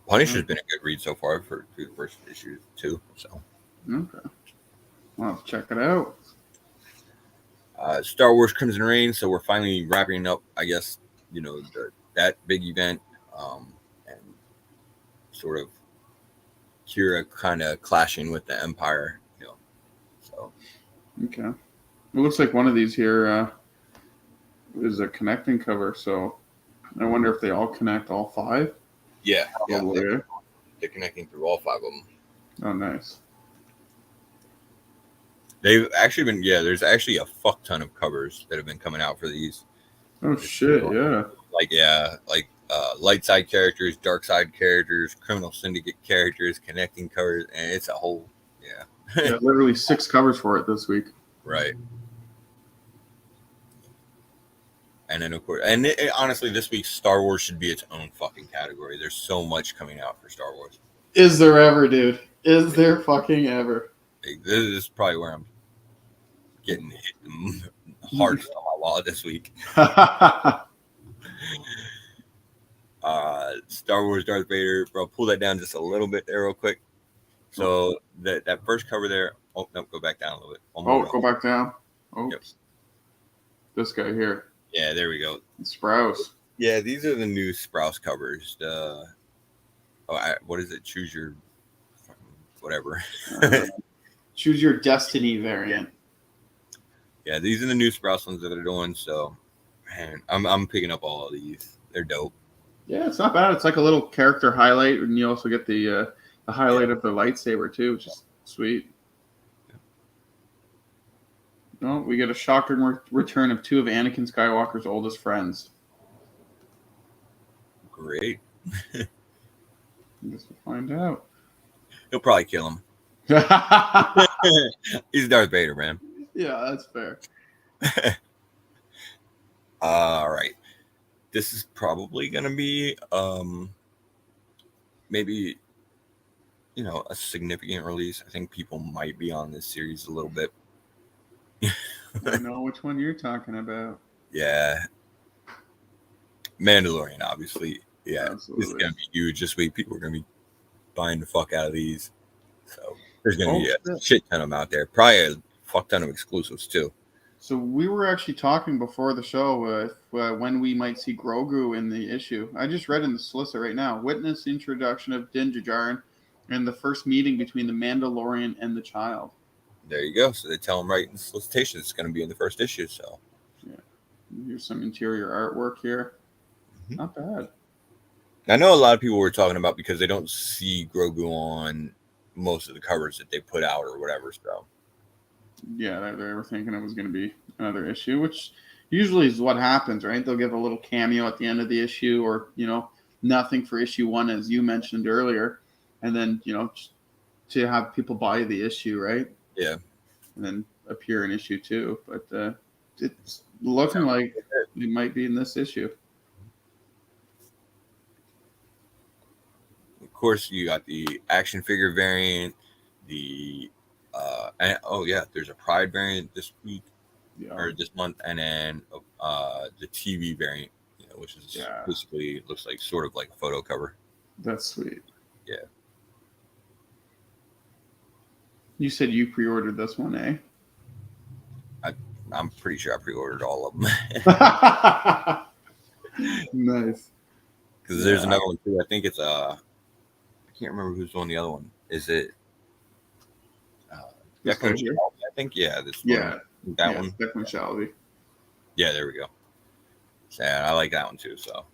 Punisher's been a good read so far through the first issue too. So okay, well, check it out. Star Wars Crimson Reign. So we're finally wrapping up, I guess, that big event, and sort of Kira kind of clashing with the Empire. So okay, it looks like one of these here is a connecting cover. So I wonder if they all connect, all 5. Yeah, they're connecting through all 5 of them. Oh, nice. They've actually been, there's actually a fuck ton of covers that have been coming out for these. Oh, shit, yeah. Like light side characters, dark side characters, criminal syndicate characters, connecting covers, and it's a whole, yeah, literally 6 covers for it this week. Right. And then, of course, honestly, this week, Star Wars should be its own fucking category. There's so much coming out for Star Wars. Is there ever, dude? Is there fucking ever? This is probably where I'm getting hit the hardest on my wall this week. Star Wars Darth Vader. Bro, pull that down just a little bit there real quick. So that first cover there. Oh, no, go back down a little bit. Go back down. Oops. Yep. This guy here. Yeah, there we go. Sprouse. Yeah, these are the new Sprouse covers. What is it? Choose your whatever. Choose your destiny variant. Yeah, these are the new Sprouse ones that they're doing. So, man, I'm picking up all of these. They're dope. Yeah, it's not bad. It's like a little character highlight, and you also get the highlight of the lightsaber too, which is sweet. No, we get a shocking return of 2 of Anakin Skywalker's oldest friends. Great. I guess we'll find out. He'll probably kill him. He's Darth Vader, man. Yeah, that's fair. All right. This is probably going to be maybe, a significant release. I think people might be on this series a little bit. I know which one you're talking about. Yeah. Mandalorian, obviously. Yeah. Absolutely. It's going to be huge this week. People are going to be buying the fuck out of these. So there's going to be a shit ton of them out there. Probably a fuck ton of exclusives, too. So we were actually talking before the show when we might see Grogu in the issue. I just read in the solicit right now. Witness introduction of Din Djarin and the first meeting between the Mandalorian and the child. There you go. So they tell them right in the solicitation it's going to be in the first issue. So, yeah, here's some interior artwork here. Mm-hmm. Not bad. I know a lot of people were talking about because they don't see Grogu on most of the covers that they put out or whatever. So, yeah, they were thinking it was going to be another issue, which usually is what happens, right? They'll give a little cameo at the end of the issue, or nothing for issue 1, as you mentioned earlier, and then to have people buy the issue, right? Yeah, and then appear in issue 2. But it's looking like it might be in this issue. Of course, you got the action figure variant, the there's a Pride variant this week or this month, and then the TV variant, which is basically looks like sort of like a photo cover. That's sweet. Yeah. You said you pre-ordered this one, eh? I'm pretty sure I pre-ordered all of them. Nice. Because there's another one too. I think it's I can't remember who's doing the other one. Is it This guy Declan here? Shelby? I think this Yeah. one. That one. Definitely Shelby. Yeah, there we go. Yeah, I like that one too. So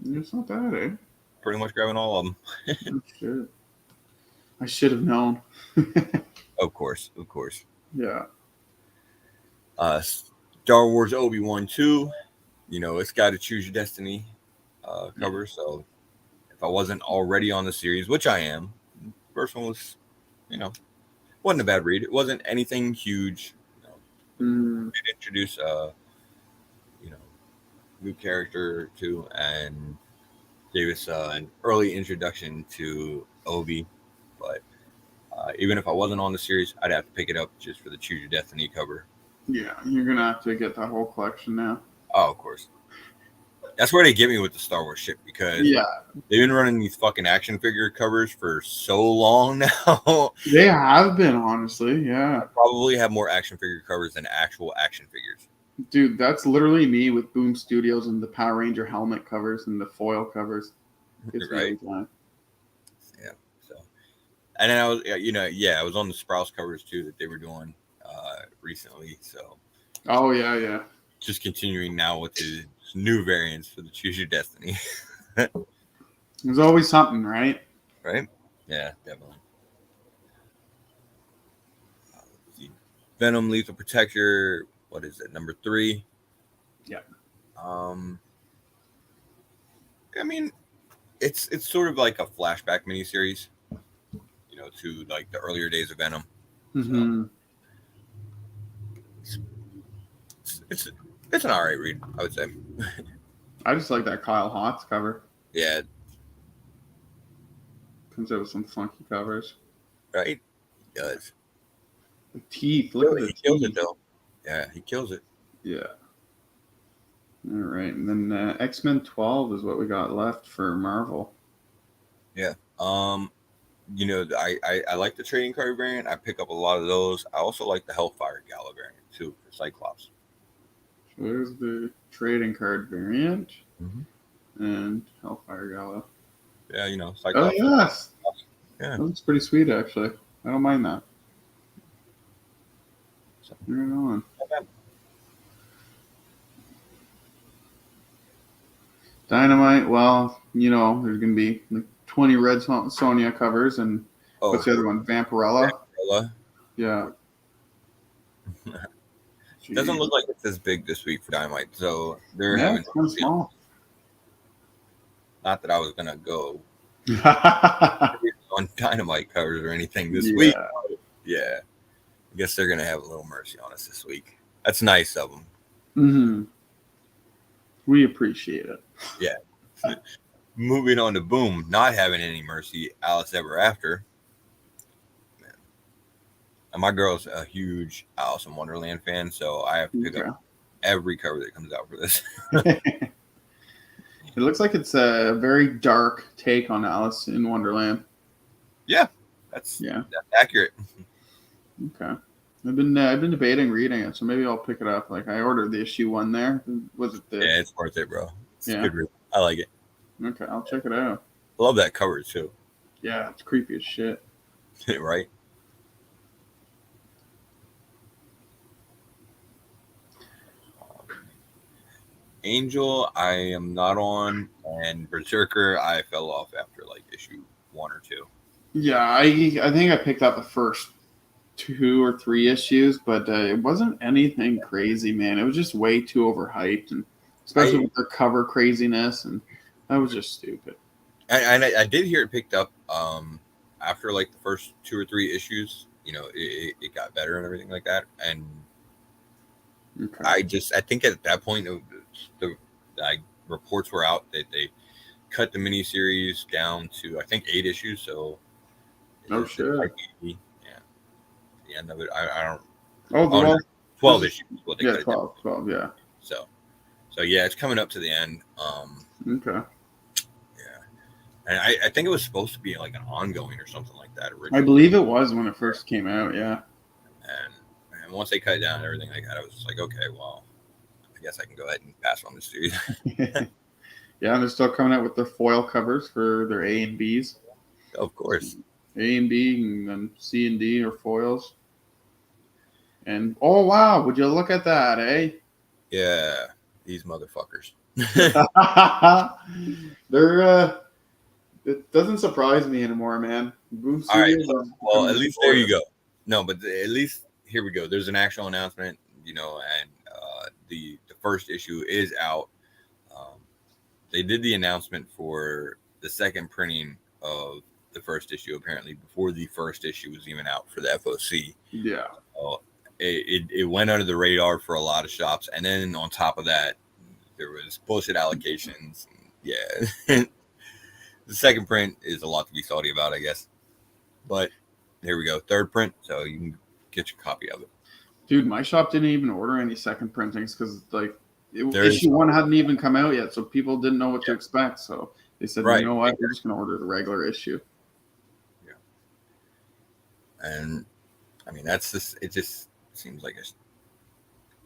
It's not bad, eh? pretty much grabbing all of them. Oh, shit. I should have known. Of course. Yeah. Star Wars Obi-Wan 2. It's got to Choose Your Destiny cover. So if I wasn't already on the series, which I am, first one was, wasn't a bad read. It wasn't anything huge. It introduced new character too, and gave us an early introduction to Obi. But even if I wasn't on the series, I'd have to pick it up just for the Choose Your Destiny cover. Yeah, you're gonna have to get that whole collection now. Oh, of course. That's where they get me with the Star Wars shit, because they've been running these fucking action figure covers for so long now. They have been, honestly, yeah. I probably have more action figure covers than actual action figures. Dude, that's literally me with Boom Studios and the Power Ranger helmet covers and the foil covers. It's right. Yeah. So, and then I was, I was on the Sprouse covers too that they were doing recently. So. Oh yeah. Just continuing now with the new variants for the Choose Your Destiny. There's always something, right? Right? Yeah, definitely. Venom Lethal Protector. What is it? Number 3. Yeah. I mean, it's sort of like a flashback miniseries, to like the earlier days of Venom. Mm-hmm. So it's an alright read, I would say. I just like that Kyle Hotz cover. Yeah. Comes out with some funky covers. Right? He does. The teeth. Look at the teeth. He kills it though. Yeah, he kills it. Yeah. All right, and then X-Men 12 is what we got left for Marvel. Yeah. I like the trading card variant. I pick up a lot of those. I also like the Hellfire Gala variant too for Cyclops. So there's the trading card variant and Hellfire Gala. Yeah, Cyclops. Oh yes. Yeah. That's pretty sweet, actually. I don't mind that. So, right on. Dynamite, well, there's going to be like 20 Red Sonja covers, and what's the other one? Vampirella? Yeah. Doesn't look like it's as big this week for Dynamite, so they're having it's kind of small. Not that I was going to go on Dynamite covers or anything this week. Yeah. I guess they're going to have a little mercy on us this week. That's nice of them. Mm-hmm. We appreciate it. Yeah. Moving on to Boom, not having any mercy, Alice Ever After. Man. And my girl's a huge Alice in Wonderland fan, so I have to pick up every cover that comes out for this. It looks like it's a very dark take on Alice in Wonderland. Yeah, that's accurate. Okay. I've been debating reading it, so maybe I'll pick it up. Like I ordered the issue 1 there. Was it the? Yeah, it's worth it, bro. It's a good read. I like it. Okay, I'll check it out. Love that cover too. Yeah, it's creepy as shit. Right. Angel, I am not on, and Berserker, I fell off after like issue 1 or 2. Yeah, I think I picked up the first 2 or 3 issues, but it wasn't anything crazy, man. It was just way too overhyped, and especially with their cover craziness, and that was just stupid. And I did hear it picked up after like the first 2 or 3 issues. It got better and everything like that, and I think at that point the reports were out that they cut the miniseries down to I think 8 issues. So shit. The end of it, I don't. Oh, 12 issues. What they cut 12, yeah. So yeah, it's coming up to the end. Okay. And I think it was supposed to be like an ongoing or something like that originally. I believe it was when it first came out, yeah. And once they cut it down and everything like that, I was just like, okay, well, I guess I can go ahead and pass on this series. Yeah, and they're still coming out with their foil covers for their A and Bs. Of course. A and B, and then C and D are foils. And oh wow, would you look at that, eh? Yeah, these motherfuckers. They're it doesn't surprise me anymore, man. Boom All right. Studios are Well, becoming at least there you notorious. go. No, but at least here we go. There's an actual announcement, and the first issue is out. Um, they did the announcement for the second printing of the first issue apparently before the first issue was even out for the FOC. Yeah. It went under the radar for a lot of shops, and then on top of that, there was bullshit allocations. Yeah, the second print is a lot to be salty about, I guess. But here we go, third print, so you can get your copy of it. Dude, my shop didn't even order any second printings because like There's issue one hadn't even come out yet, so people didn't know what to expect. So they said, you right, know what, we're just gonna order the regular issue. yeah, and I mean that's just it. Just seems like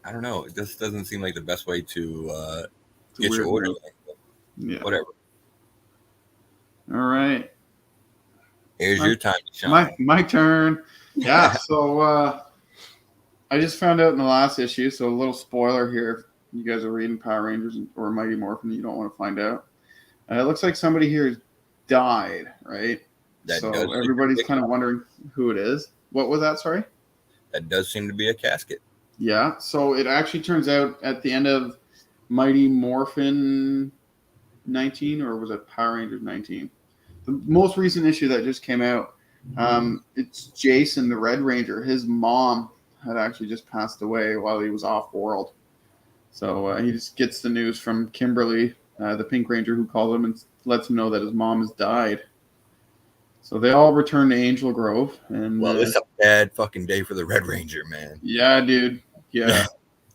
I don't know. It just doesn't seem like the best way to It's a get your weird order. move. Yeah. Whatever. All right. Here's your time to My shine. my turn. Yeah. So I just found out in the last issue. So a little spoiler here. If you guys are reading Power Rangers or Mighty Morphin, you don't want to find out. It looks like somebody here has died, right? That So does everybody's kind of wondering who it is. What was that? Sorry. that does seem to be a casket. Yeah. So it actually turns out at the end of Mighty Morphin 19, or was it Power Rangers 19? The most recent issue that just came out. It's Jason, the Red Ranger. His mom had actually just passed away while he was off world. So he just gets the news from Kimberly, the Pink Ranger, who called him and lets him know that his mom has died. So they all return to Angel Grove, and Well, it's a bad fucking day for the Red Ranger, man. yeah, dude, yeah.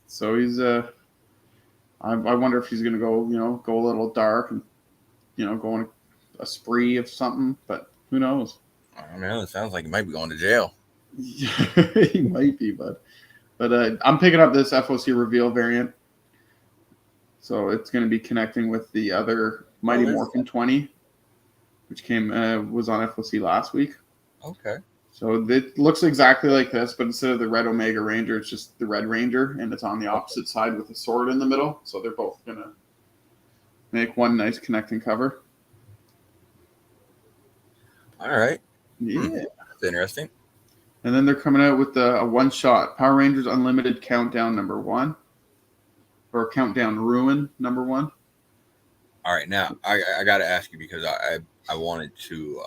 So he's I wonder if he's gonna go, go a little dark and go on a spree of something, but who knows? I don't know. It sounds like he might be going to jail. He might be, but I'm picking up this FOC reveal variant, so it's going to be connecting with the other Mighty Morphin 20, which was on FOC last week. Okay. So it looks exactly like this, but instead of the Red Omega Ranger, it's just the Red Ranger, and it's on the opposite side with a sword in the middle. So they're both going to make one nice connecting cover. All right. Yeah. That's interesting. And then they're coming out with a one-shot Power Rangers Unlimited Countdown #1, or Countdown Ruin #1. All right. Now I got to ask you because I wanted to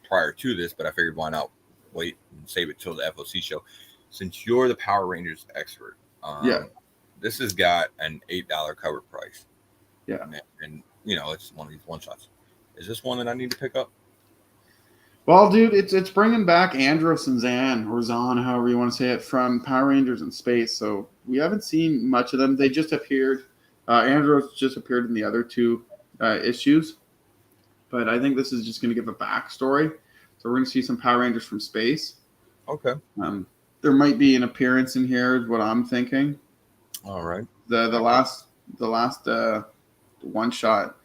prior to this, but I figured why not wait and save it till the FOC show. Since you're the Power Rangers expert, Yeah. this has got an $8 cover price. Yeah. And it's one of these one shots. Is this one that I need to pick up? Well, dude, it's bringing back Andros and Zan, or Zan, however you want to say it, from Power Rangers in Space. So we haven't seen much of them. They just appeared. Andros just appeared in the other two issues. But I think this is just going to give a backstory. So we're going to see some Power Rangers from space. Okay. There might be an appearance in here, is what I'm thinking. All right. The last one shot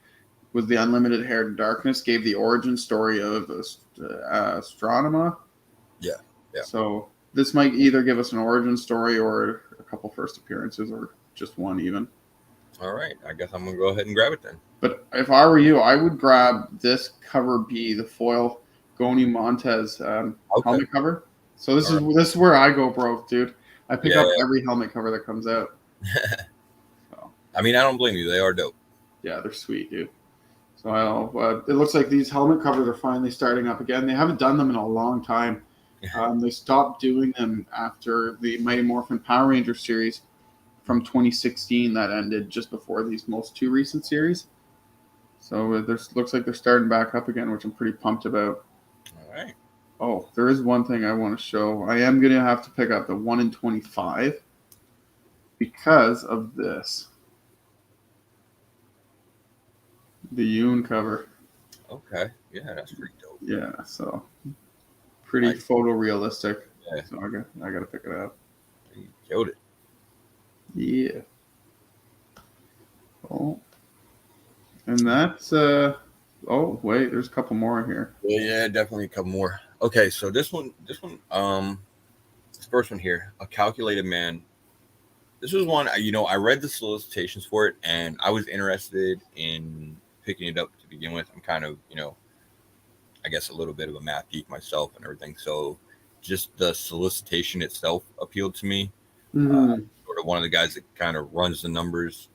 was the Unlimited Haired Darkness, gave the origin story of Astronema. Yeah. So this might either give us an origin story or a couple first appearances, or just one even. All right. I guess I'm gonna go ahead and grab it then. But if I were you, I would grab this cover B, the foil Goni Montez helmet cover. So this is where I go broke, dude. I pick up every helmet cover that comes out. So. I mean, I don't blame you. They are dope. Yeah, they're sweet, dude. So it looks like these helmet covers are finally starting up again. They haven't done them in a long time. They stopped doing them after the Mighty Morphin Power Ranger series from 2016 that ended just before these most two recent series. So looks like they're starting back up again, which I'm pretty pumped about. All right. Oh, there is one thing I want to show. I am going to have to pick up the 1 in 25 because of this. The Yoon cover. Okay. Yeah, that's pretty dope. Yeah, so pretty photorealistic. Yeah. So I got to pick it up. You killed it. Yeah. Oh, And that's oh wait, there's a couple more here. Yeah, definitely a couple more. Okay, so this first one here, a calculated man. This was one, I read the solicitations for it, and I was interested in picking it up to begin with. I'm kind of, I guess a little bit of a math geek myself and everything. So just the solicitation itself appealed to me. Uh, Mm-hmm. Sort of one of the guys that kind of runs the numbers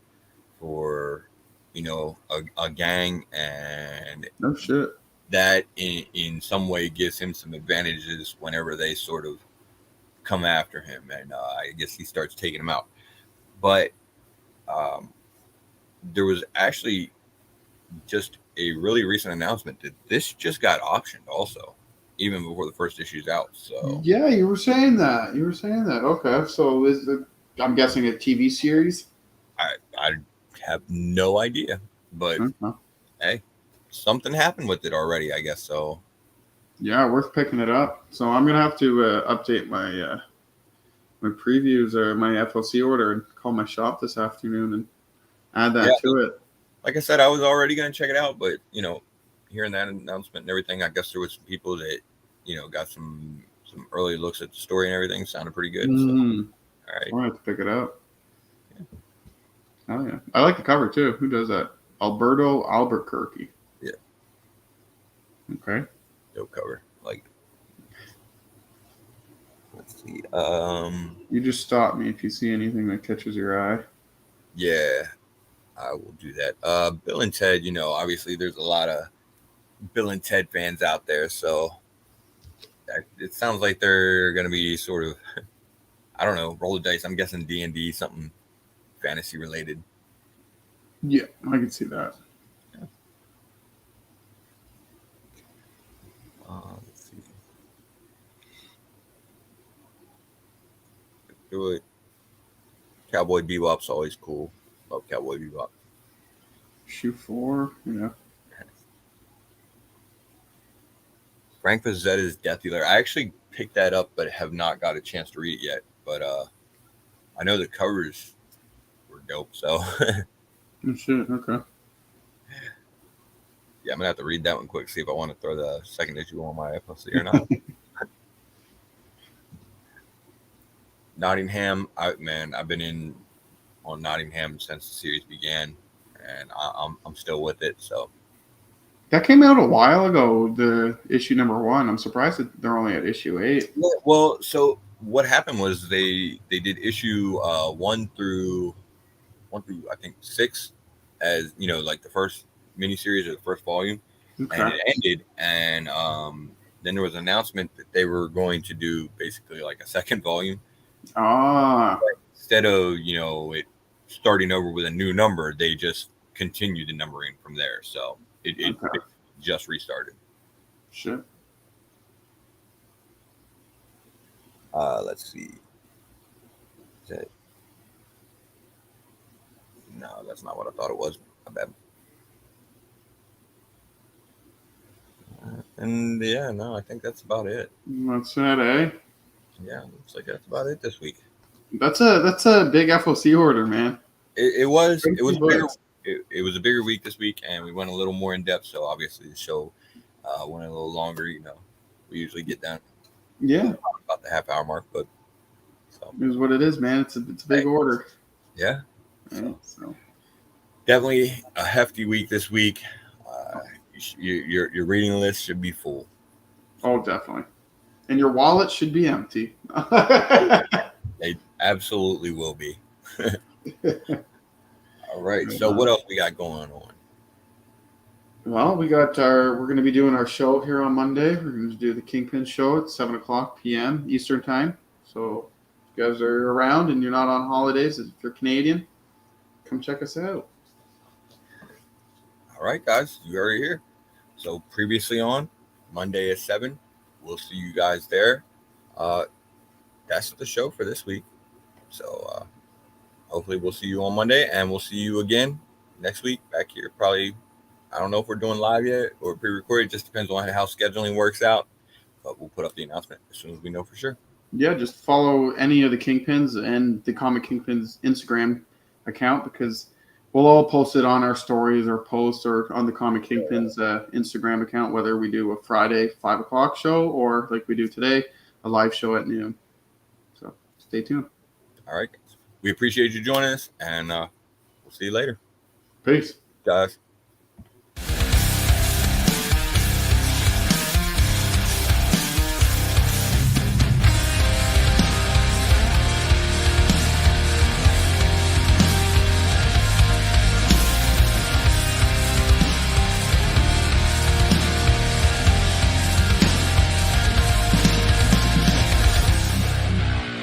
for, a gang, and No shit. that in some way gives him some advantages whenever they sort of come after him, and I guess he starts taking them out. But um, there was actually just a really recent announcement that this just got optioned also, even before the first issue's out. So Yeah, you were saying that. You were saying that. Okay, so is it? I'm guessing a TV series. I have no idea, but Okay. hey, something happened with it already, I guess. So Yeah, worth picking it up. So I'm gonna have to update my previews or my FOC order and call my shop this afternoon and add yeah, that to it. like I said, I was already going to check it out, but hearing that announcement and everything, I guess there was some people that got some early looks at the story and everything. Sounded pretty good. So Mm-hmm. all right, I'll have to pick it up. Oh yeah, I like the cover too. Who does that? Alberto Albuquerque. yeah, Okay. dope cover. Like, let's see. You just stop me if you see anything that catches your eye. Yeah, I will do that. Bill and Ted. Obviously there's a lot of Bill and Ted fans out there, so it sounds like they're going to be sort of, I don't know, roll the dice. I'm guessing D&D, something fantasy related. Yeah, I can see that. Let's see. Do it. Cowboy Bebop's always cool. Love Cowboy Bebop. Shoe 4. Yeah. Frank Frazzetta's Death Dealer. I actually picked that up, but have not got a chance to read it yet. But I know the covers were dope. So Oh shit. Okay. yeah, I'm gonna have to read that one quick. See if I want to throw the second issue on my FLC or not. Nottingham. I've been in on Nottingham since the series began, and I'm still with it. So That came out a while ago. The issue number 1. I'm surprised that they're only at issue 8. well, so what happened was they did issue one through I think 6, as like the first miniseries or the first volume, and Okay. it ended, and then there was an announcement that they were going to do basically like a second volume. Ah. Instead of it starting over with a new number, they just continued the numbering from there. So it Okay. just restarted. Shit. Let's see. Is that, no, that's not what I thought it was. My bad. And yeah, no, I think that's about it. That's it, eh? Yeah, looks like that's about it this week. That's a big FOC order, man. It was Quite a few a bigger books. it was a bigger week this week, and we went a little more in depth. So obviously the show went a little longer. We usually get down Yeah, about the half hour mark, but so it is what it is, man. It's a big hey, order. yeah. Right? So So definitely a hefty week this week. Your reading list should be full. oh, definitely. And your wallet should be empty. They absolutely will be. All right. So what else we got going on? Well, we're going to be doing our show here on Monday. We're going to do the Kingpin show at 7:00 p.m. Eastern time. So if you guys are around and you're not on holidays, if you're Canadian, come check us out. All right, guys, you already here. So previously on Monday at 7, we'll see you guys there. That's the show for this week. So hopefully we'll see you on Monday, and we'll see you again next week back here. Probably, I don't know if we're doing live yet or pre-recorded. It just depends on how scheduling works out. But we'll put up the announcement as soon as we know for sure. Yeah, just follow any of the Kingpins and the Comic Kingpins Instagram account because we'll all post it on our stories or posts or on the Comic Kingpins Instagram account, whether we do a Friday 5 o'clock show or like we do today, a live show at noon. So stay tuned. All right. We appreciate you joining us, and we'll see you later. Peace. Guys.